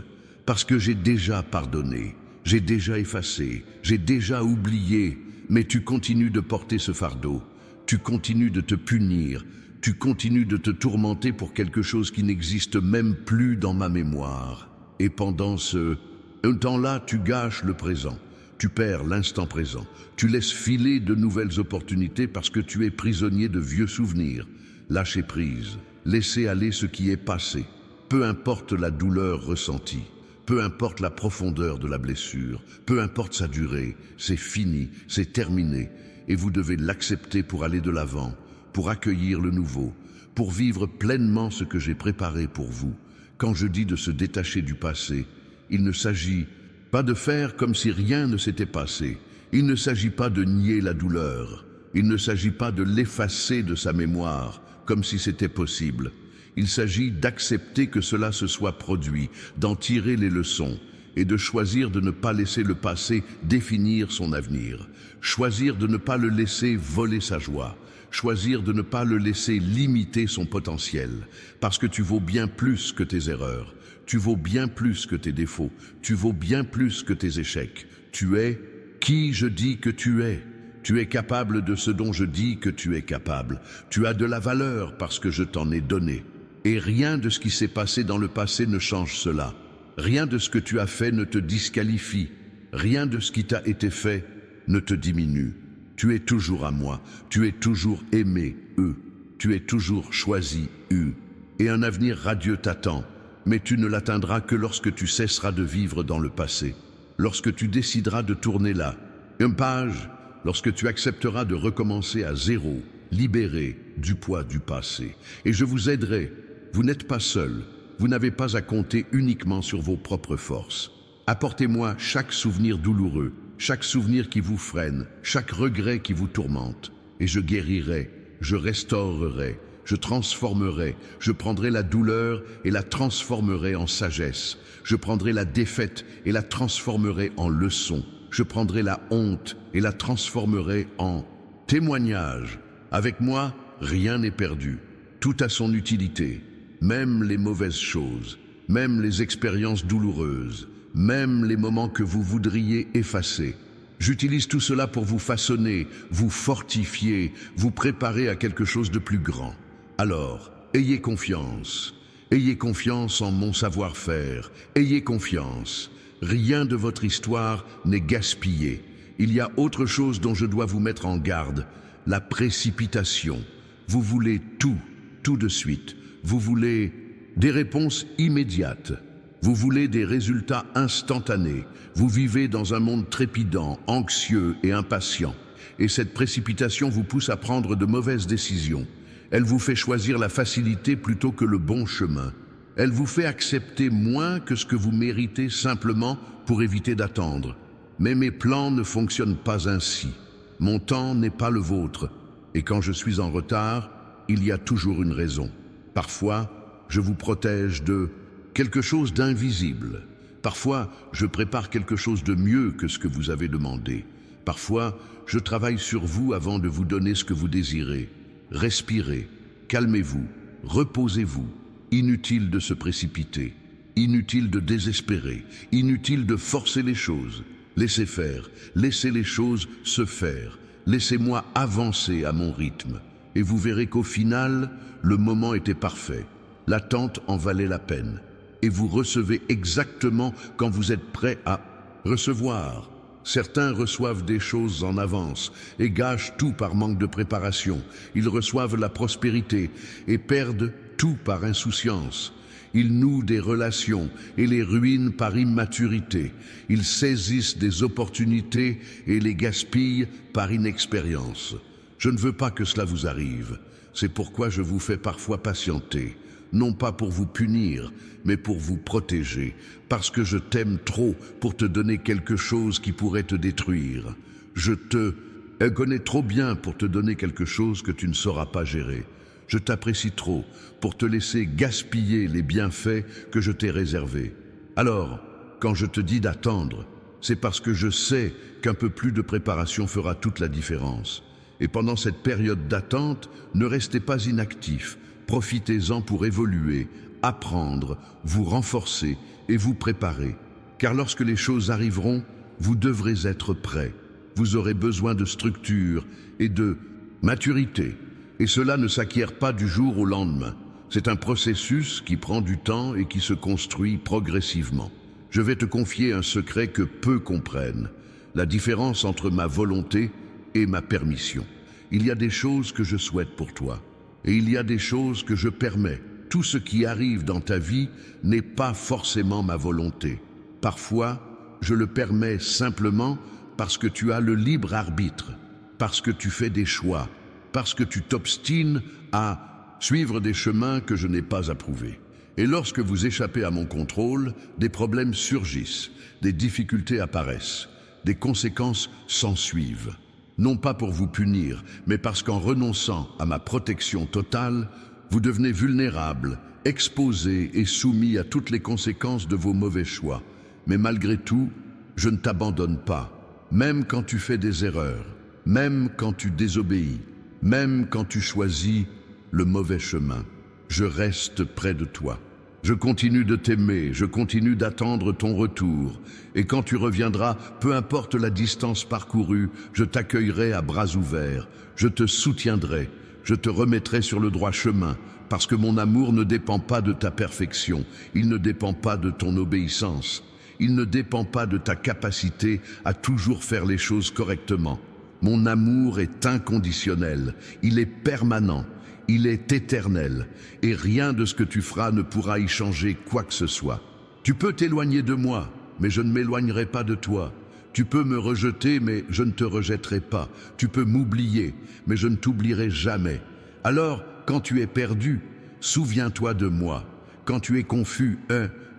Parce que j'ai déjà pardonné, j'ai déjà effacé, j'ai déjà oublié. Mais tu continues de porter ce fardeau, tu continues de te punir, tu continues de te tourmenter pour quelque chose qui n'existe même plus dans ma mémoire. Et pendant ce temps-là, tu gâches le présent, tu perds l'instant présent, tu laisses filer de nouvelles opportunités parce que tu es prisonnier de vieux souvenirs. Lâchez prise, laissez aller ce qui est passé, peu importe la douleur ressentie. Peu importe la profondeur de la blessure, peu importe sa durée, c'est fini, c'est terminé, et vous devez l'accepter pour aller de l'avant, pour accueillir le nouveau, pour vivre pleinement ce que j'ai préparé pour vous. Quand je dis de se détacher du passé, il ne s'agit pas de faire comme si rien ne s'était passé, il ne s'agit pas de nier la douleur, il ne s'agit pas de l'effacer de sa mémoire, comme si c'était possible. Il s'agit d'accepter que cela se soit produit, d'en tirer les leçons et de choisir de ne pas laisser le passé définir son avenir, choisir de ne pas le laisser voler sa joie, choisir de ne pas le laisser limiter son potentiel, parce que tu vaux bien plus que tes erreurs, tu vaux bien plus que tes défauts, tu vaux bien plus que tes échecs. Tu es qui je dis que tu es. Tu es capable de ce dont je dis que tu es capable. Tu as de la valeur parce que je t'en ai donné. Et rien de ce qui s'est passé dans le passé ne change cela. Rien de ce que tu as fait ne te disqualifie. Rien de ce qui t'a été fait ne te diminue. Tu es toujours à moi. Tu es toujours aimé, Tu es toujours choisi, Et un avenir radieux t'attend. Mais tu ne l'atteindras que lorsque tu cesseras de vivre dans le passé. Lorsque tu décideras de tourner là. Une page, lorsque tu accepteras de recommencer à zéro, libéré du poids du passé. Et je vous aiderai. Vous n'êtes pas seul, vous n'avez pas à compter uniquement sur vos propres forces. Apportez-moi chaque souvenir douloureux, chaque souvenir qui vous freine, chaque regret qui vous tourmente, et je guérirai, je restaurerai, je transformerai, je prendrai la douleur et la transformerai en sagesse, je prendrai la défaite et la transformerai en leçon, je prendrai la honte et la transformerai en témoignage. Avec moi, rien n'est perdu, tout a son utilité. Même les mauvaises choses, même les expériences douloureuses, même les moments que vous voudriez effacer. J'utilise tout cela pour vous façonner, vous fortifier, vous préparer à quelque chose de plus grand. Alors, ayez confiance en mon savoir-faire, ayez confiance. Rien de votre histoire n'est gaspillé. Il y a autre chose dont je dois vous mettre en garde, la précipitation. Vous voulez tout de suite. Vous voulez des réponses immédiates. Vous voulez des résultats instantanés. Vous vivez dans un monde trépidant, anxieux et impatient. Et cette précipitation vous pousse à prendre de mauvaises décisions. Elle vous fait choisir la facilité plutôt que le bon chemin. Elle vous fait accepter moins que ce que vous méritez simplement pour éviter d'attendre. Mais mes plans ne fonctionnent pas ainsi. Mon temps n'est pas le vôtre. Et quand je suis en retard, il y a toujours une raison. Parfois, je vous protège de quelque chose d'invisible. Parfois, je prépare quelque chose de mieux que ce que vous avez demandé. Parfois, je travaille sur vous avant de vous donner ce que vous désirez. Respirez, calmez-vous, reposez-vous. Inutile de se précipiter. Inutile de désespérer, inutile de forcer les choses. Laissez faire, laissez les choses se faire. Laissez-moi avancer à mon rythme. Et vous verrez qu'au final, le moment était parfait. L'attente en valait la peine. Et vous recevez exactement quand vous êtes prêt à recevoir. Certains reçoivent des choses en avance et gâchent tout par manque de préparation. Ils reçoivent la prospérité et perdent tout par insouciance. Ils nouent des relations et les ruinent par immaturité. Ils saisissent des opportunités et les gaspillent par inexpérience. Je ne veux pas que cela vous arrive. C'est pourquoi je vous fais parfois patienter. Non pas pour vous punir, mais pour vous protéger. Parce que je t'aime trop pour te donner quelque chose qui pourrait te détruire. Je te connais trop bien pour te donner quelque chose que tu ne sauras pas gérer. Je t'apprécie trop pour te laisser gaspiller les bienfaits que je t'ai réservés. Alors, quand je te dis d'attendre, c'est parce que je sais qu'un peu plus de préparation fera toute la différence. Et pendant cette période d'attente, ne restez pas inactifs. Profitez-en pour évoluer, apprendre, vous renforcer et vous préparer. Car lorsque les choses arriveront, vous devrez être prêts. Vous aurez besoin de structure et de maturité. Et cela ne s'acquiert pas du jour au lendemain. C'est un processus qui prend du temps et qui se construit progressivement. Je vais te confier un secret que peu comprennent, la différence entre ma volonté et ma permission. Il y a des choses que je souhaite pour toi, et il y a des choses que je permets. Tout ce qui arrive dans ta vie n'est pas forcément ma volonté. Parfois, je le permets simplement parce que tu as le libre arbitre, parce que tu fais des choix, parce que tu t'obstines à suivre des chemins que je n'ai pas approuvés. Et lorsque vous échappez à mon contrôle, des problèmes surgissent, des difficultés apparaissent, des conséquences s'ensuivent. Non pas pour vous punir, mais parce qu'en renonçant à ma protection totale, vous devenez vulnérable, exposé et soumis à toutes les conséquences de vos mauvais choix. Mais malgré tout, je ne t'abandonne pas, même quand tu fais des erreurs, même quand tu désobéis, même quand tu choisis le mauvais chemin. Je reste près de toi. Je continue de t'aimer, je continue d'attendre ton retour. Et quand tu reviendras, peu importe la distance parcourue, je t'accueillerai à bras ouverts. Je te soutiendrai, je te remettrai sur le droit chemin, parce que mon amour ne dépend pas de ta perfection, il ne dépend pas de ton obéissance, il ne dépend pas de ta capacité à toujours faire les choses correctement. Mon amour est inconditionnel, il est permanent, il est éternel, et rien de ce que tu feras ne pourra y changer quoi que ce soit. Tu peux t'éloigner de moi, mais je ne m'éloignerai pas de toi. Tu peux me rejeter, mais je ne te rejetterai pas. Tu peux m'oublier, mais je ne t'oublierai jamais. Alors, quand tu es perdu, souviens-toi de moi. Quand tu es confus,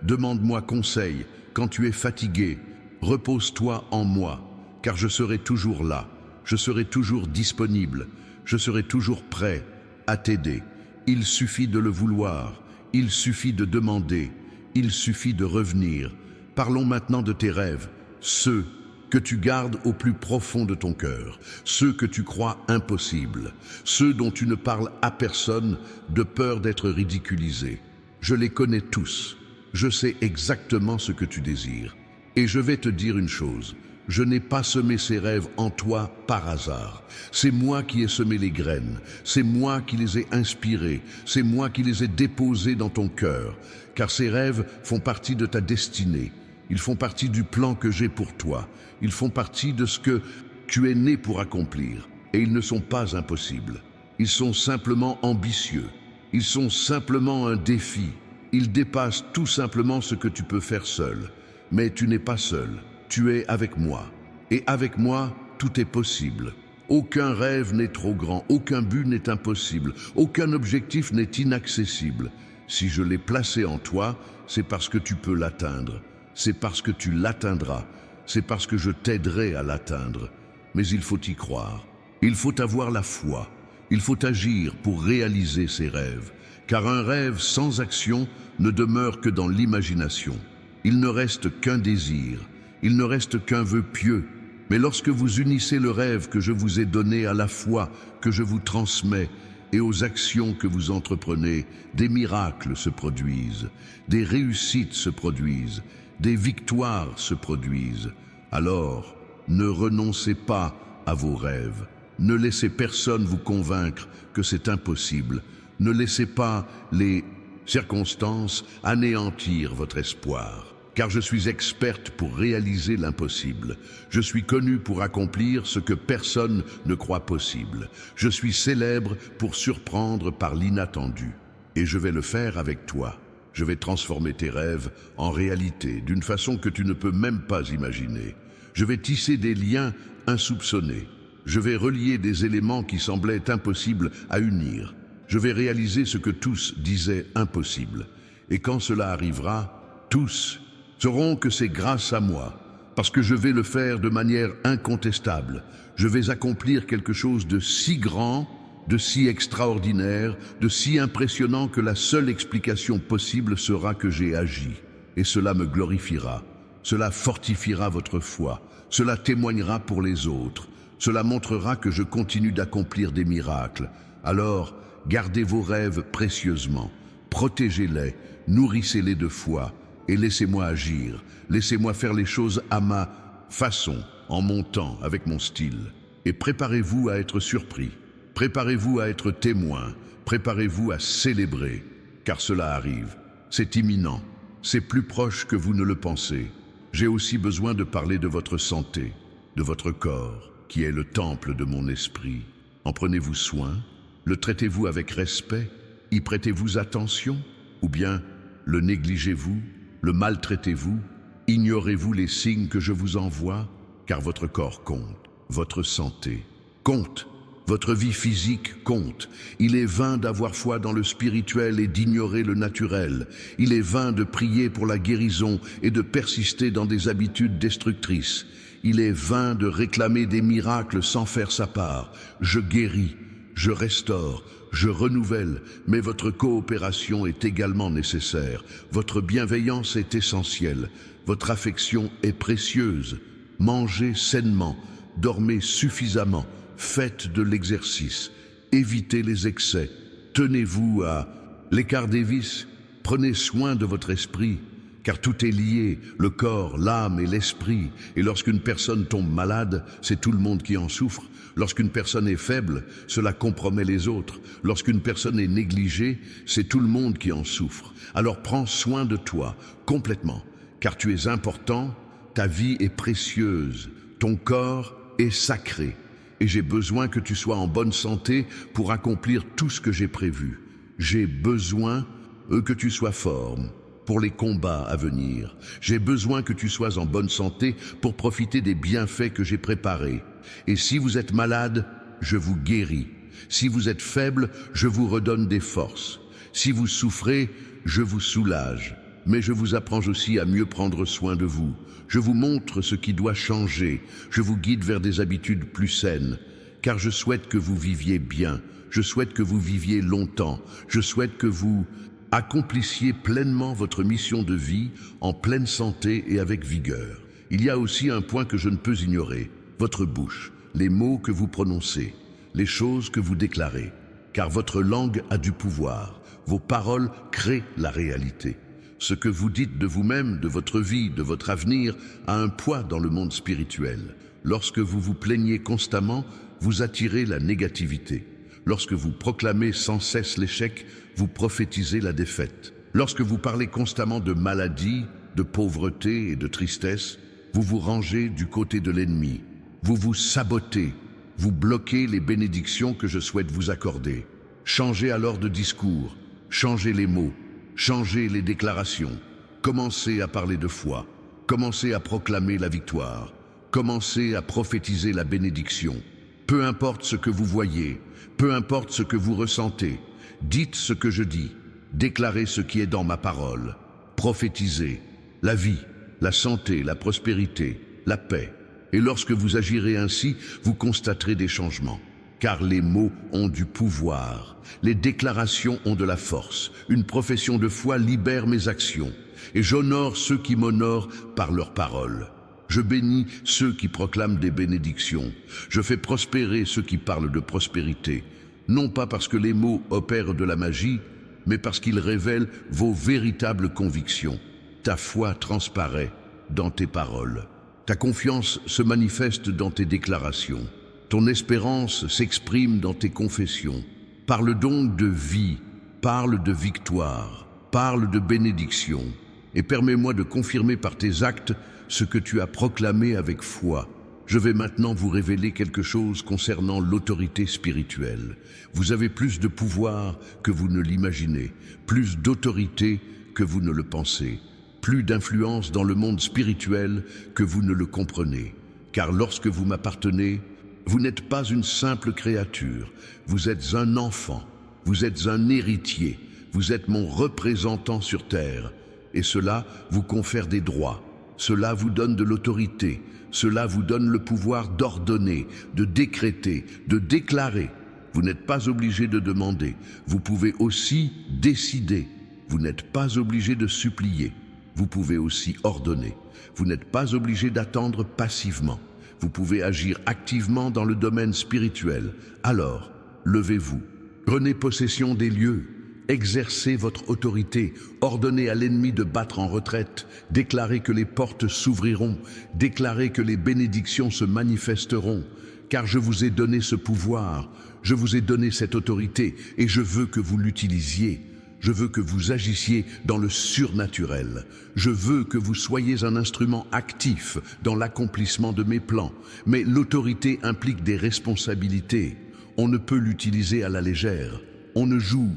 demande-moi conseil. Quand tu es fatigué, repose-toi en moi, car je serai toujours là. Je serai toujours disponible, je serai toujours prêt à t'aider. Il suffit de le vouloir, il suffit de demander, il suffit de revenir. Parlons maintenant de tes rêves, ceux que tu gardes au plus profond de ton cœur, ceux que tu crois impossibles, ceux dont tu ne parles à personne de peur d'être ridiculisé. Je les connais tous, je sais exactement ce que tu désires. Et je vais te dire une chose. Je n'ai pas semé ces rêves en toi par hasard. C'est moi qui ai semé les graines, c'est moi qui les ai inspirés, c'est moi qui les ai déposés dans ton cœur, car ces rêves font partie de ta destinée. Ils font partie du plan que j'ai pour toi. Ils font partie de ce que tu es né pour accomplir. Et ils ne sont pas impossibles. Ils sont simplement ambitieux. Ils sont simplement un défi. Ils dépassent tout simplement ce que tu peux faire seul. Mais tu n'es pas seul. Tu es avec moi. Et avec moi, tout est possible. Aucun rêve n'est trop grand, aucun but n'est impossible, aucun objectif n'est inaccessible. Si je l'ai placé en toi, c'est parce que tu peux l'atteindre. C'est parce que tu l'atteindras. C'est parce que je t'aiderai à l'atteindre. Mais il faut y croire. Il faut avoir la foi. Il faut agir pour réaliser ses rêves. Car un rêve sans action ne demeure que dans l'imagination. Il ne reste qu'un désir. Il ne reste qu'un vœu pieux. Mais lorsque vous unissez le rêve que je vous ai donné à la foi que je vous transmets, et aux actions que vous entreprenez, des miracles se produisent, des réussites se produisent, des victoires se produisent. Alors, ne renoncez pas à vos rêves. Ne laissez personne vous convaincre que c'est impossible. Ne laissez pas les circonstances anéantir votre espoir. Car je suis experte pour réaliser l'impossible. Je suis connue pour accomplir ce que personne ne croit possible. Je suis célèbre pour surprendre par l'inattendu. Et je vais le faire avec toi. Je vais transformer tes rêves en réalité d'une façon que tu ne peux même pas imaginer. Je vais tisser des liens insoupçonnés. Je vais relier des éléments qui semblaient impossibles à unir. Je vais réaliser ce que tous disaient impossible. Et quand cela arrivera, tous sauront que c'est grâce à moi, parce que je vais le faire de manière incontestable. Je vais accomplir quelque chose de si grand, de si extraordinaire, de si impressionnant que la seule explication possible sera que j'ai agi. Et cela me glorifiera, cela fortifiera votre foi, cela témoignera pour les autres, cela montrera que je continue d'accomplir des miracles. Alors, gardez vos rêves précieusement, protégez-les, nourrissez-les de foi, et laissez-moi agir, laissez-moi faire les choses à ma façon, en mon temps, avec mon style. Et préparez-vous à être surpris, préparez-vous à être témoin, préparez-vous à célébrer, car cela arrive. C'est imminent, c'est plus proche que vous ne le pensez. J'ai aussi besoin de parler de votre santé, de votre corps, qui est le temple de mon esprit. En prenez-vous soin? Le traitez-vous avec respect? Y prêtez-vous attention? Ou bien le négligez-vous? Le maltraitez-vous? Ignorez-vous les signes que je vous envoie? Car votre corps compte, votre santé compte, votre vie physique compte. Il est vain d'avoir foi dans le spirituel et d'ignorer le naturel. Il est vain de prier pour la guérison et de persister dans des habitudes destructrices. Il est vain de réclamer des miracles sans faire sa part. Je guéris, je restaure, je renouvelle, mais votre coopération est également nécessaire. Votre bienveillance est essentielle. Votre affection est précieuse. Mangez sainement, dormez suffisamment, faites de l'exercice, évitez les excès, tenez-vous à l'écart des vices, prenez soin de votre esprit, car tout est lié, le corps, l'âme et l'esprit. Et lorsqu'une personne tombe malade, c'est tout le monde qui en souffre. Lorsqu'une personne est faible, cela compromet les autres. Lorsqu'une personne est négligée, c'est tout le monde qui en souffre. Alors prends soin de toi, complètement, car tu es important, ta vie est précieuse, ton corps est sacré. Et j'ai besoin que tu sois en bonne santé pour accomplir tout ce que j'ai prévu. J'ai besoin que tu sois fort pour les combats à venir. J'ai besoin que tu sois en bonne santé pour profiter des bienfaits que j'ai préparés. Et si vous êtes malade, je vous guéris. Si vous êtes faible, je vous redonne des forces. Si vous souffrez, je vous soulage. Mais je vous apprends aussi à mieux prendre soin de vous. Je vous montre ce qui doit changer. Je vous guide vers des habitudes plus saines. Car je souhaite que vous viviez bien. Je souhaite que vous viviez longtemps. Je souhaite que vous accomplissiez pleinement votre mission de vie en pleine santé et avec vigueur. Il y a aussi un point que je ne peux ignorer. Votre bouche, les mots que vous prononcez, les choses que vous déclarez. Car votre langue a du pouvoir. Vos paroles créent la réalité. Ce que vous dites de vous-même, de votre vie, de votre avenir, a un poids dans le monde spirituel. Lorsque vous vous plaignez constamment, vous attirez la négativité. Lorsque vous proclamez sans cesse l'échec, vous prophétisez la défaite. Lorsque vous parlez constamment de maladie, de pauvreté et de tristesse, vous vous rangez du côté de l'ennemi. Vous vous sabotez, vous bloquez les bénédictions que je souhaite vous accorder. Changez alors de discours, changez les mots, changez les déclarations. Commencez à parler de foi, commencez à proclamer la victoire, commencez à prophétiser la bénédiction. Peu importe ce que vous voyez, peu importe ce que vous ressentez, dites ce que je dis, déclarez ce qui est dans ma parole, prophétisez la vie, la santé, la prospérité, la paix. Et lorsque vous agirez ainsi, vous constaterez des changements. Car les mots ont du pouvoir, les déclarations ont de la force. Une profession de foi libère mes actions. Et j'honore ceux qui m'honorent par leurs paroles. Je bénis ceux qui proclament des bénédictions. Je fais prospérer ceux qui parlent de prospérité. non pas parce que les mots opèrent de la magie, mais parce qu'ils révèlent vos véritables convictions. Ta foi transparaît dans tes paroles. Ta confiance se manifeste dans tes déclarations. Ton espérance s'exprime dans tes confessions. Parle donc de vie, parle de victoire, parle de bénédiction, et permets-moi de confirmer par tes actes ce que tu as proclamé avec foi. Je vais maintenant vous révéler quelque chose concernant l'autorité spirituelle. Vous avez plus de pouvoir que vous ne l'imaginez, plus d'autorité que vous ne le pensez, plus d'influence dans le monde spirituel que vous ne le comprenez. Car lorsque vous m'appartenez, vous n'êtes pas une simple créature, vous êtes un enfant, vous êtes un héritier, vous êtes mon représentant sur terre, et cela vous confère des droits, cela vous donne de l'autorité, cela vous donne le pouvoir d'ordonner, de décréter, de déclarer. Vous n'êtes pas obligé de demander, vous pouvez aussi décider. Vous n'êtes pas obligé de supplier, vous pouvez aussi ordonner. Vous n'êtes pas obligé d'attendre passivement, vous pouvez agir activement dans le domaine spirituel. Alors, levez-vous, prenez possession des lieux, exercez votre autorité, ordonnez à l'ennemi de battre en retraite, déclarez que les portes s'ouvriront, déclarez que les bénédictions se manifesteront, car je vous ai donné ce pouvoir, je vous ai donné cette autorité et je veux que vous l'utilisiez. Je veux que vous agissiez dans le surnaturel. Je veux que vous soyez un instrument actif dans l'accomplissement de mes plans. Mais l'autorité implique des responsabilités. On ne peut l'utiliser à la légère. On ne joue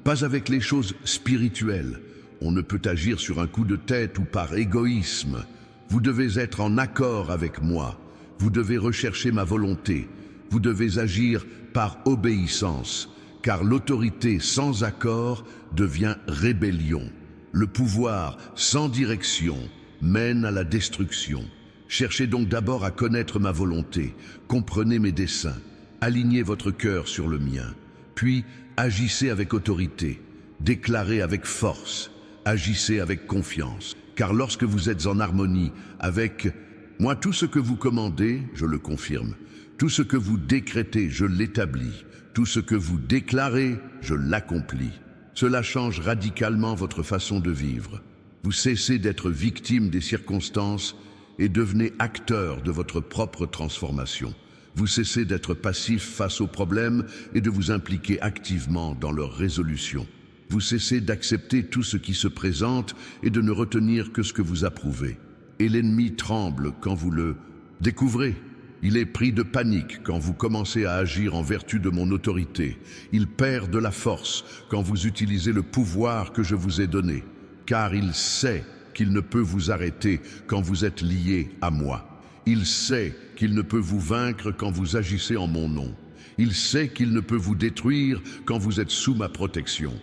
pas avec les choses spirituelles. On ne peut agir sur un coup de tête ou par égoïsme. Vous devez être en accord avec moi. Vous devez rechercher ma volonté. Vous devez agir par obéissance. Car l'autorité sans accord devient rébellion. Le pouvoir sans direction mène à la destruction. Cherchez donc d'abord à connaître ma volonté, comprenez mes desseins, alignez votre cœur sur le mien, puis agissez avec autorité, déclarez avec force, agissez avec confiance. Car lorsque vous êtes en harmonie avec moi, tout ce que vous commandez, je le confirme, tout ce que vous décrétez, je l'établis. Tout ce que vous déclarez, je l'accomplis. Cela change radicalement votre façon de vivre. Vous cessez d'être victime des circonstances et devenez acteur de votre propre transformation. Vous cessez d'être passif face aux problèmes et de vous impliquer activement dans leur résolution. Vous cessez d'accepter tout ce qui se présente et de ne retenir que ce que vous approuvez. Et l'ennemi tremble quand vous le découvrez. Il est pris de panique quand vous commencez à agir en vertu de mon autorité. Il perd de la force quand vous utilisez le pouvoir que je vous ai donné, car il sait qu'il ne peut vous arrêter quand vous êtes lié à moi. Il sait qu'il ne peut vous vaincre quand vous agissez en mon nom. Il sait qu'il ne peut vous détruire quand vous êtes sous ma protection.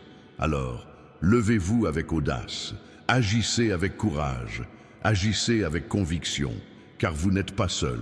Alors, levez-vous avec audace, agissez avec courage, agissez avec conviction, car vous n'êtes pas seul.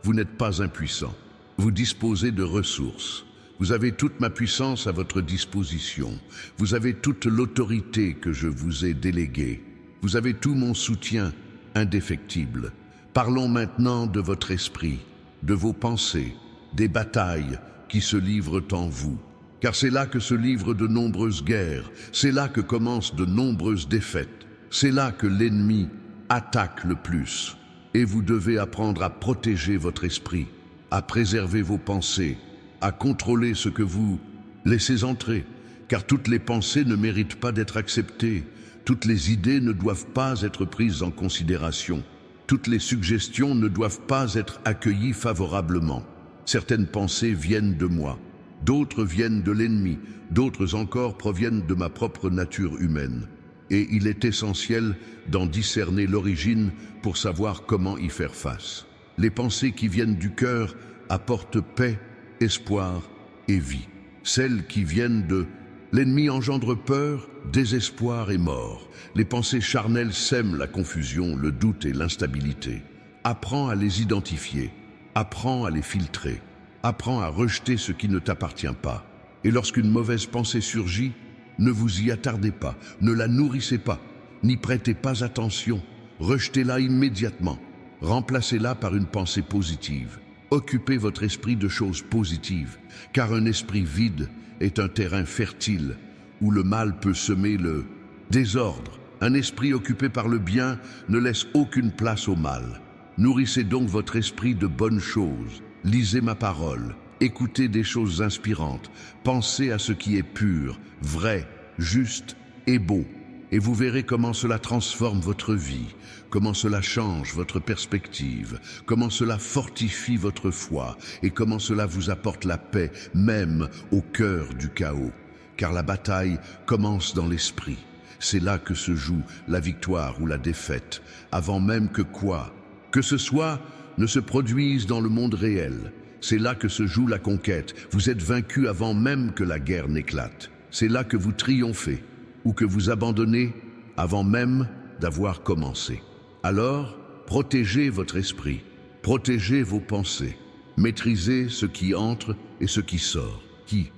Vous n'êtes pas impuissant. Vous disposez de ressources. Vous avez toute ma puissance à votre disposition. Vous avez toute l'autorité que je vous ai déléguée. Vous avez tout mon soutien indéfectible. Parlons maintenant de votre esprit, de vos pensées, des batailles qui se livrent en vous. Car c'est là que se livrent de nombreuses guerres. C'est là que commencent de nombreuses défaites. C'est là que l'ennemi attaque le plus. Et vous devez apprendre à protéger votre esprit, à préserver vos pensées, à contrôler ce que vous laissez entrer, car toutes les pensées ne méritent pas d'être acceptées, toutes les idées ne doivent pas être prises en considération, toutes les suggestions ne doivent pas être accueillies favorablement. Certaines pensées viennent de moi, d'autres viennent de l'ennemi, d'autres encore proviennent de ma propre nature humaine. Et il est essentiel d'en discerner l'origine pour savoir comment y faire face. Les pensées qui viennent du cœur apportent paix, espoir et vie. Celles qui viennent de l'ennemi engendrent peur, désespoir et mort. Les pensées charnelles sèment la confusion, le doute et l'instabilité. Apprends à les identifier, apprends à les filtrer, apprends à rejeter ce qui ne t'appartient pas. Et lorsqu'une mauvaise pensée surgit, ne vous y attardez pas, ne la nourrissez pas, n'y prêtez pas attention, rejetez-la immédiatement, remplacez-la par une pensée positive. Occupez votre esprit de choses positives, car un esprit vide est un terrain fertile où le mal peut semer le désordre. Un esprit occupé par le bien ne laisse aucune place au mal. Nourrissez donc votre esprit de bonnes choses. Lisez ma parole, écoutez des choses inspirantes, pensez à ce qui est pur, vrai, juste et beau. Et vous verrez comment cela transforme votre vie, comment cela change votre perspective, comment cela fortifie votre foi et comment cela vous apporte la paix, même au cœur du chaos. Car la bataille commence dans l'esprit. C'est là que se joue la victoire ou la défaite, avant même que quoi que ce soit ne se produise dans le monde réel. C'est là que se joue la conquête. Vous êtes vaincu avant même que la guerre n'éclate. C'est là que vous triomphez ou que vous abandonnez avant même d'avoir commencé. Alors, protégez votre esprit, protégez vos pensées, maîtrisez ce qui entre et ce qui sort. Qui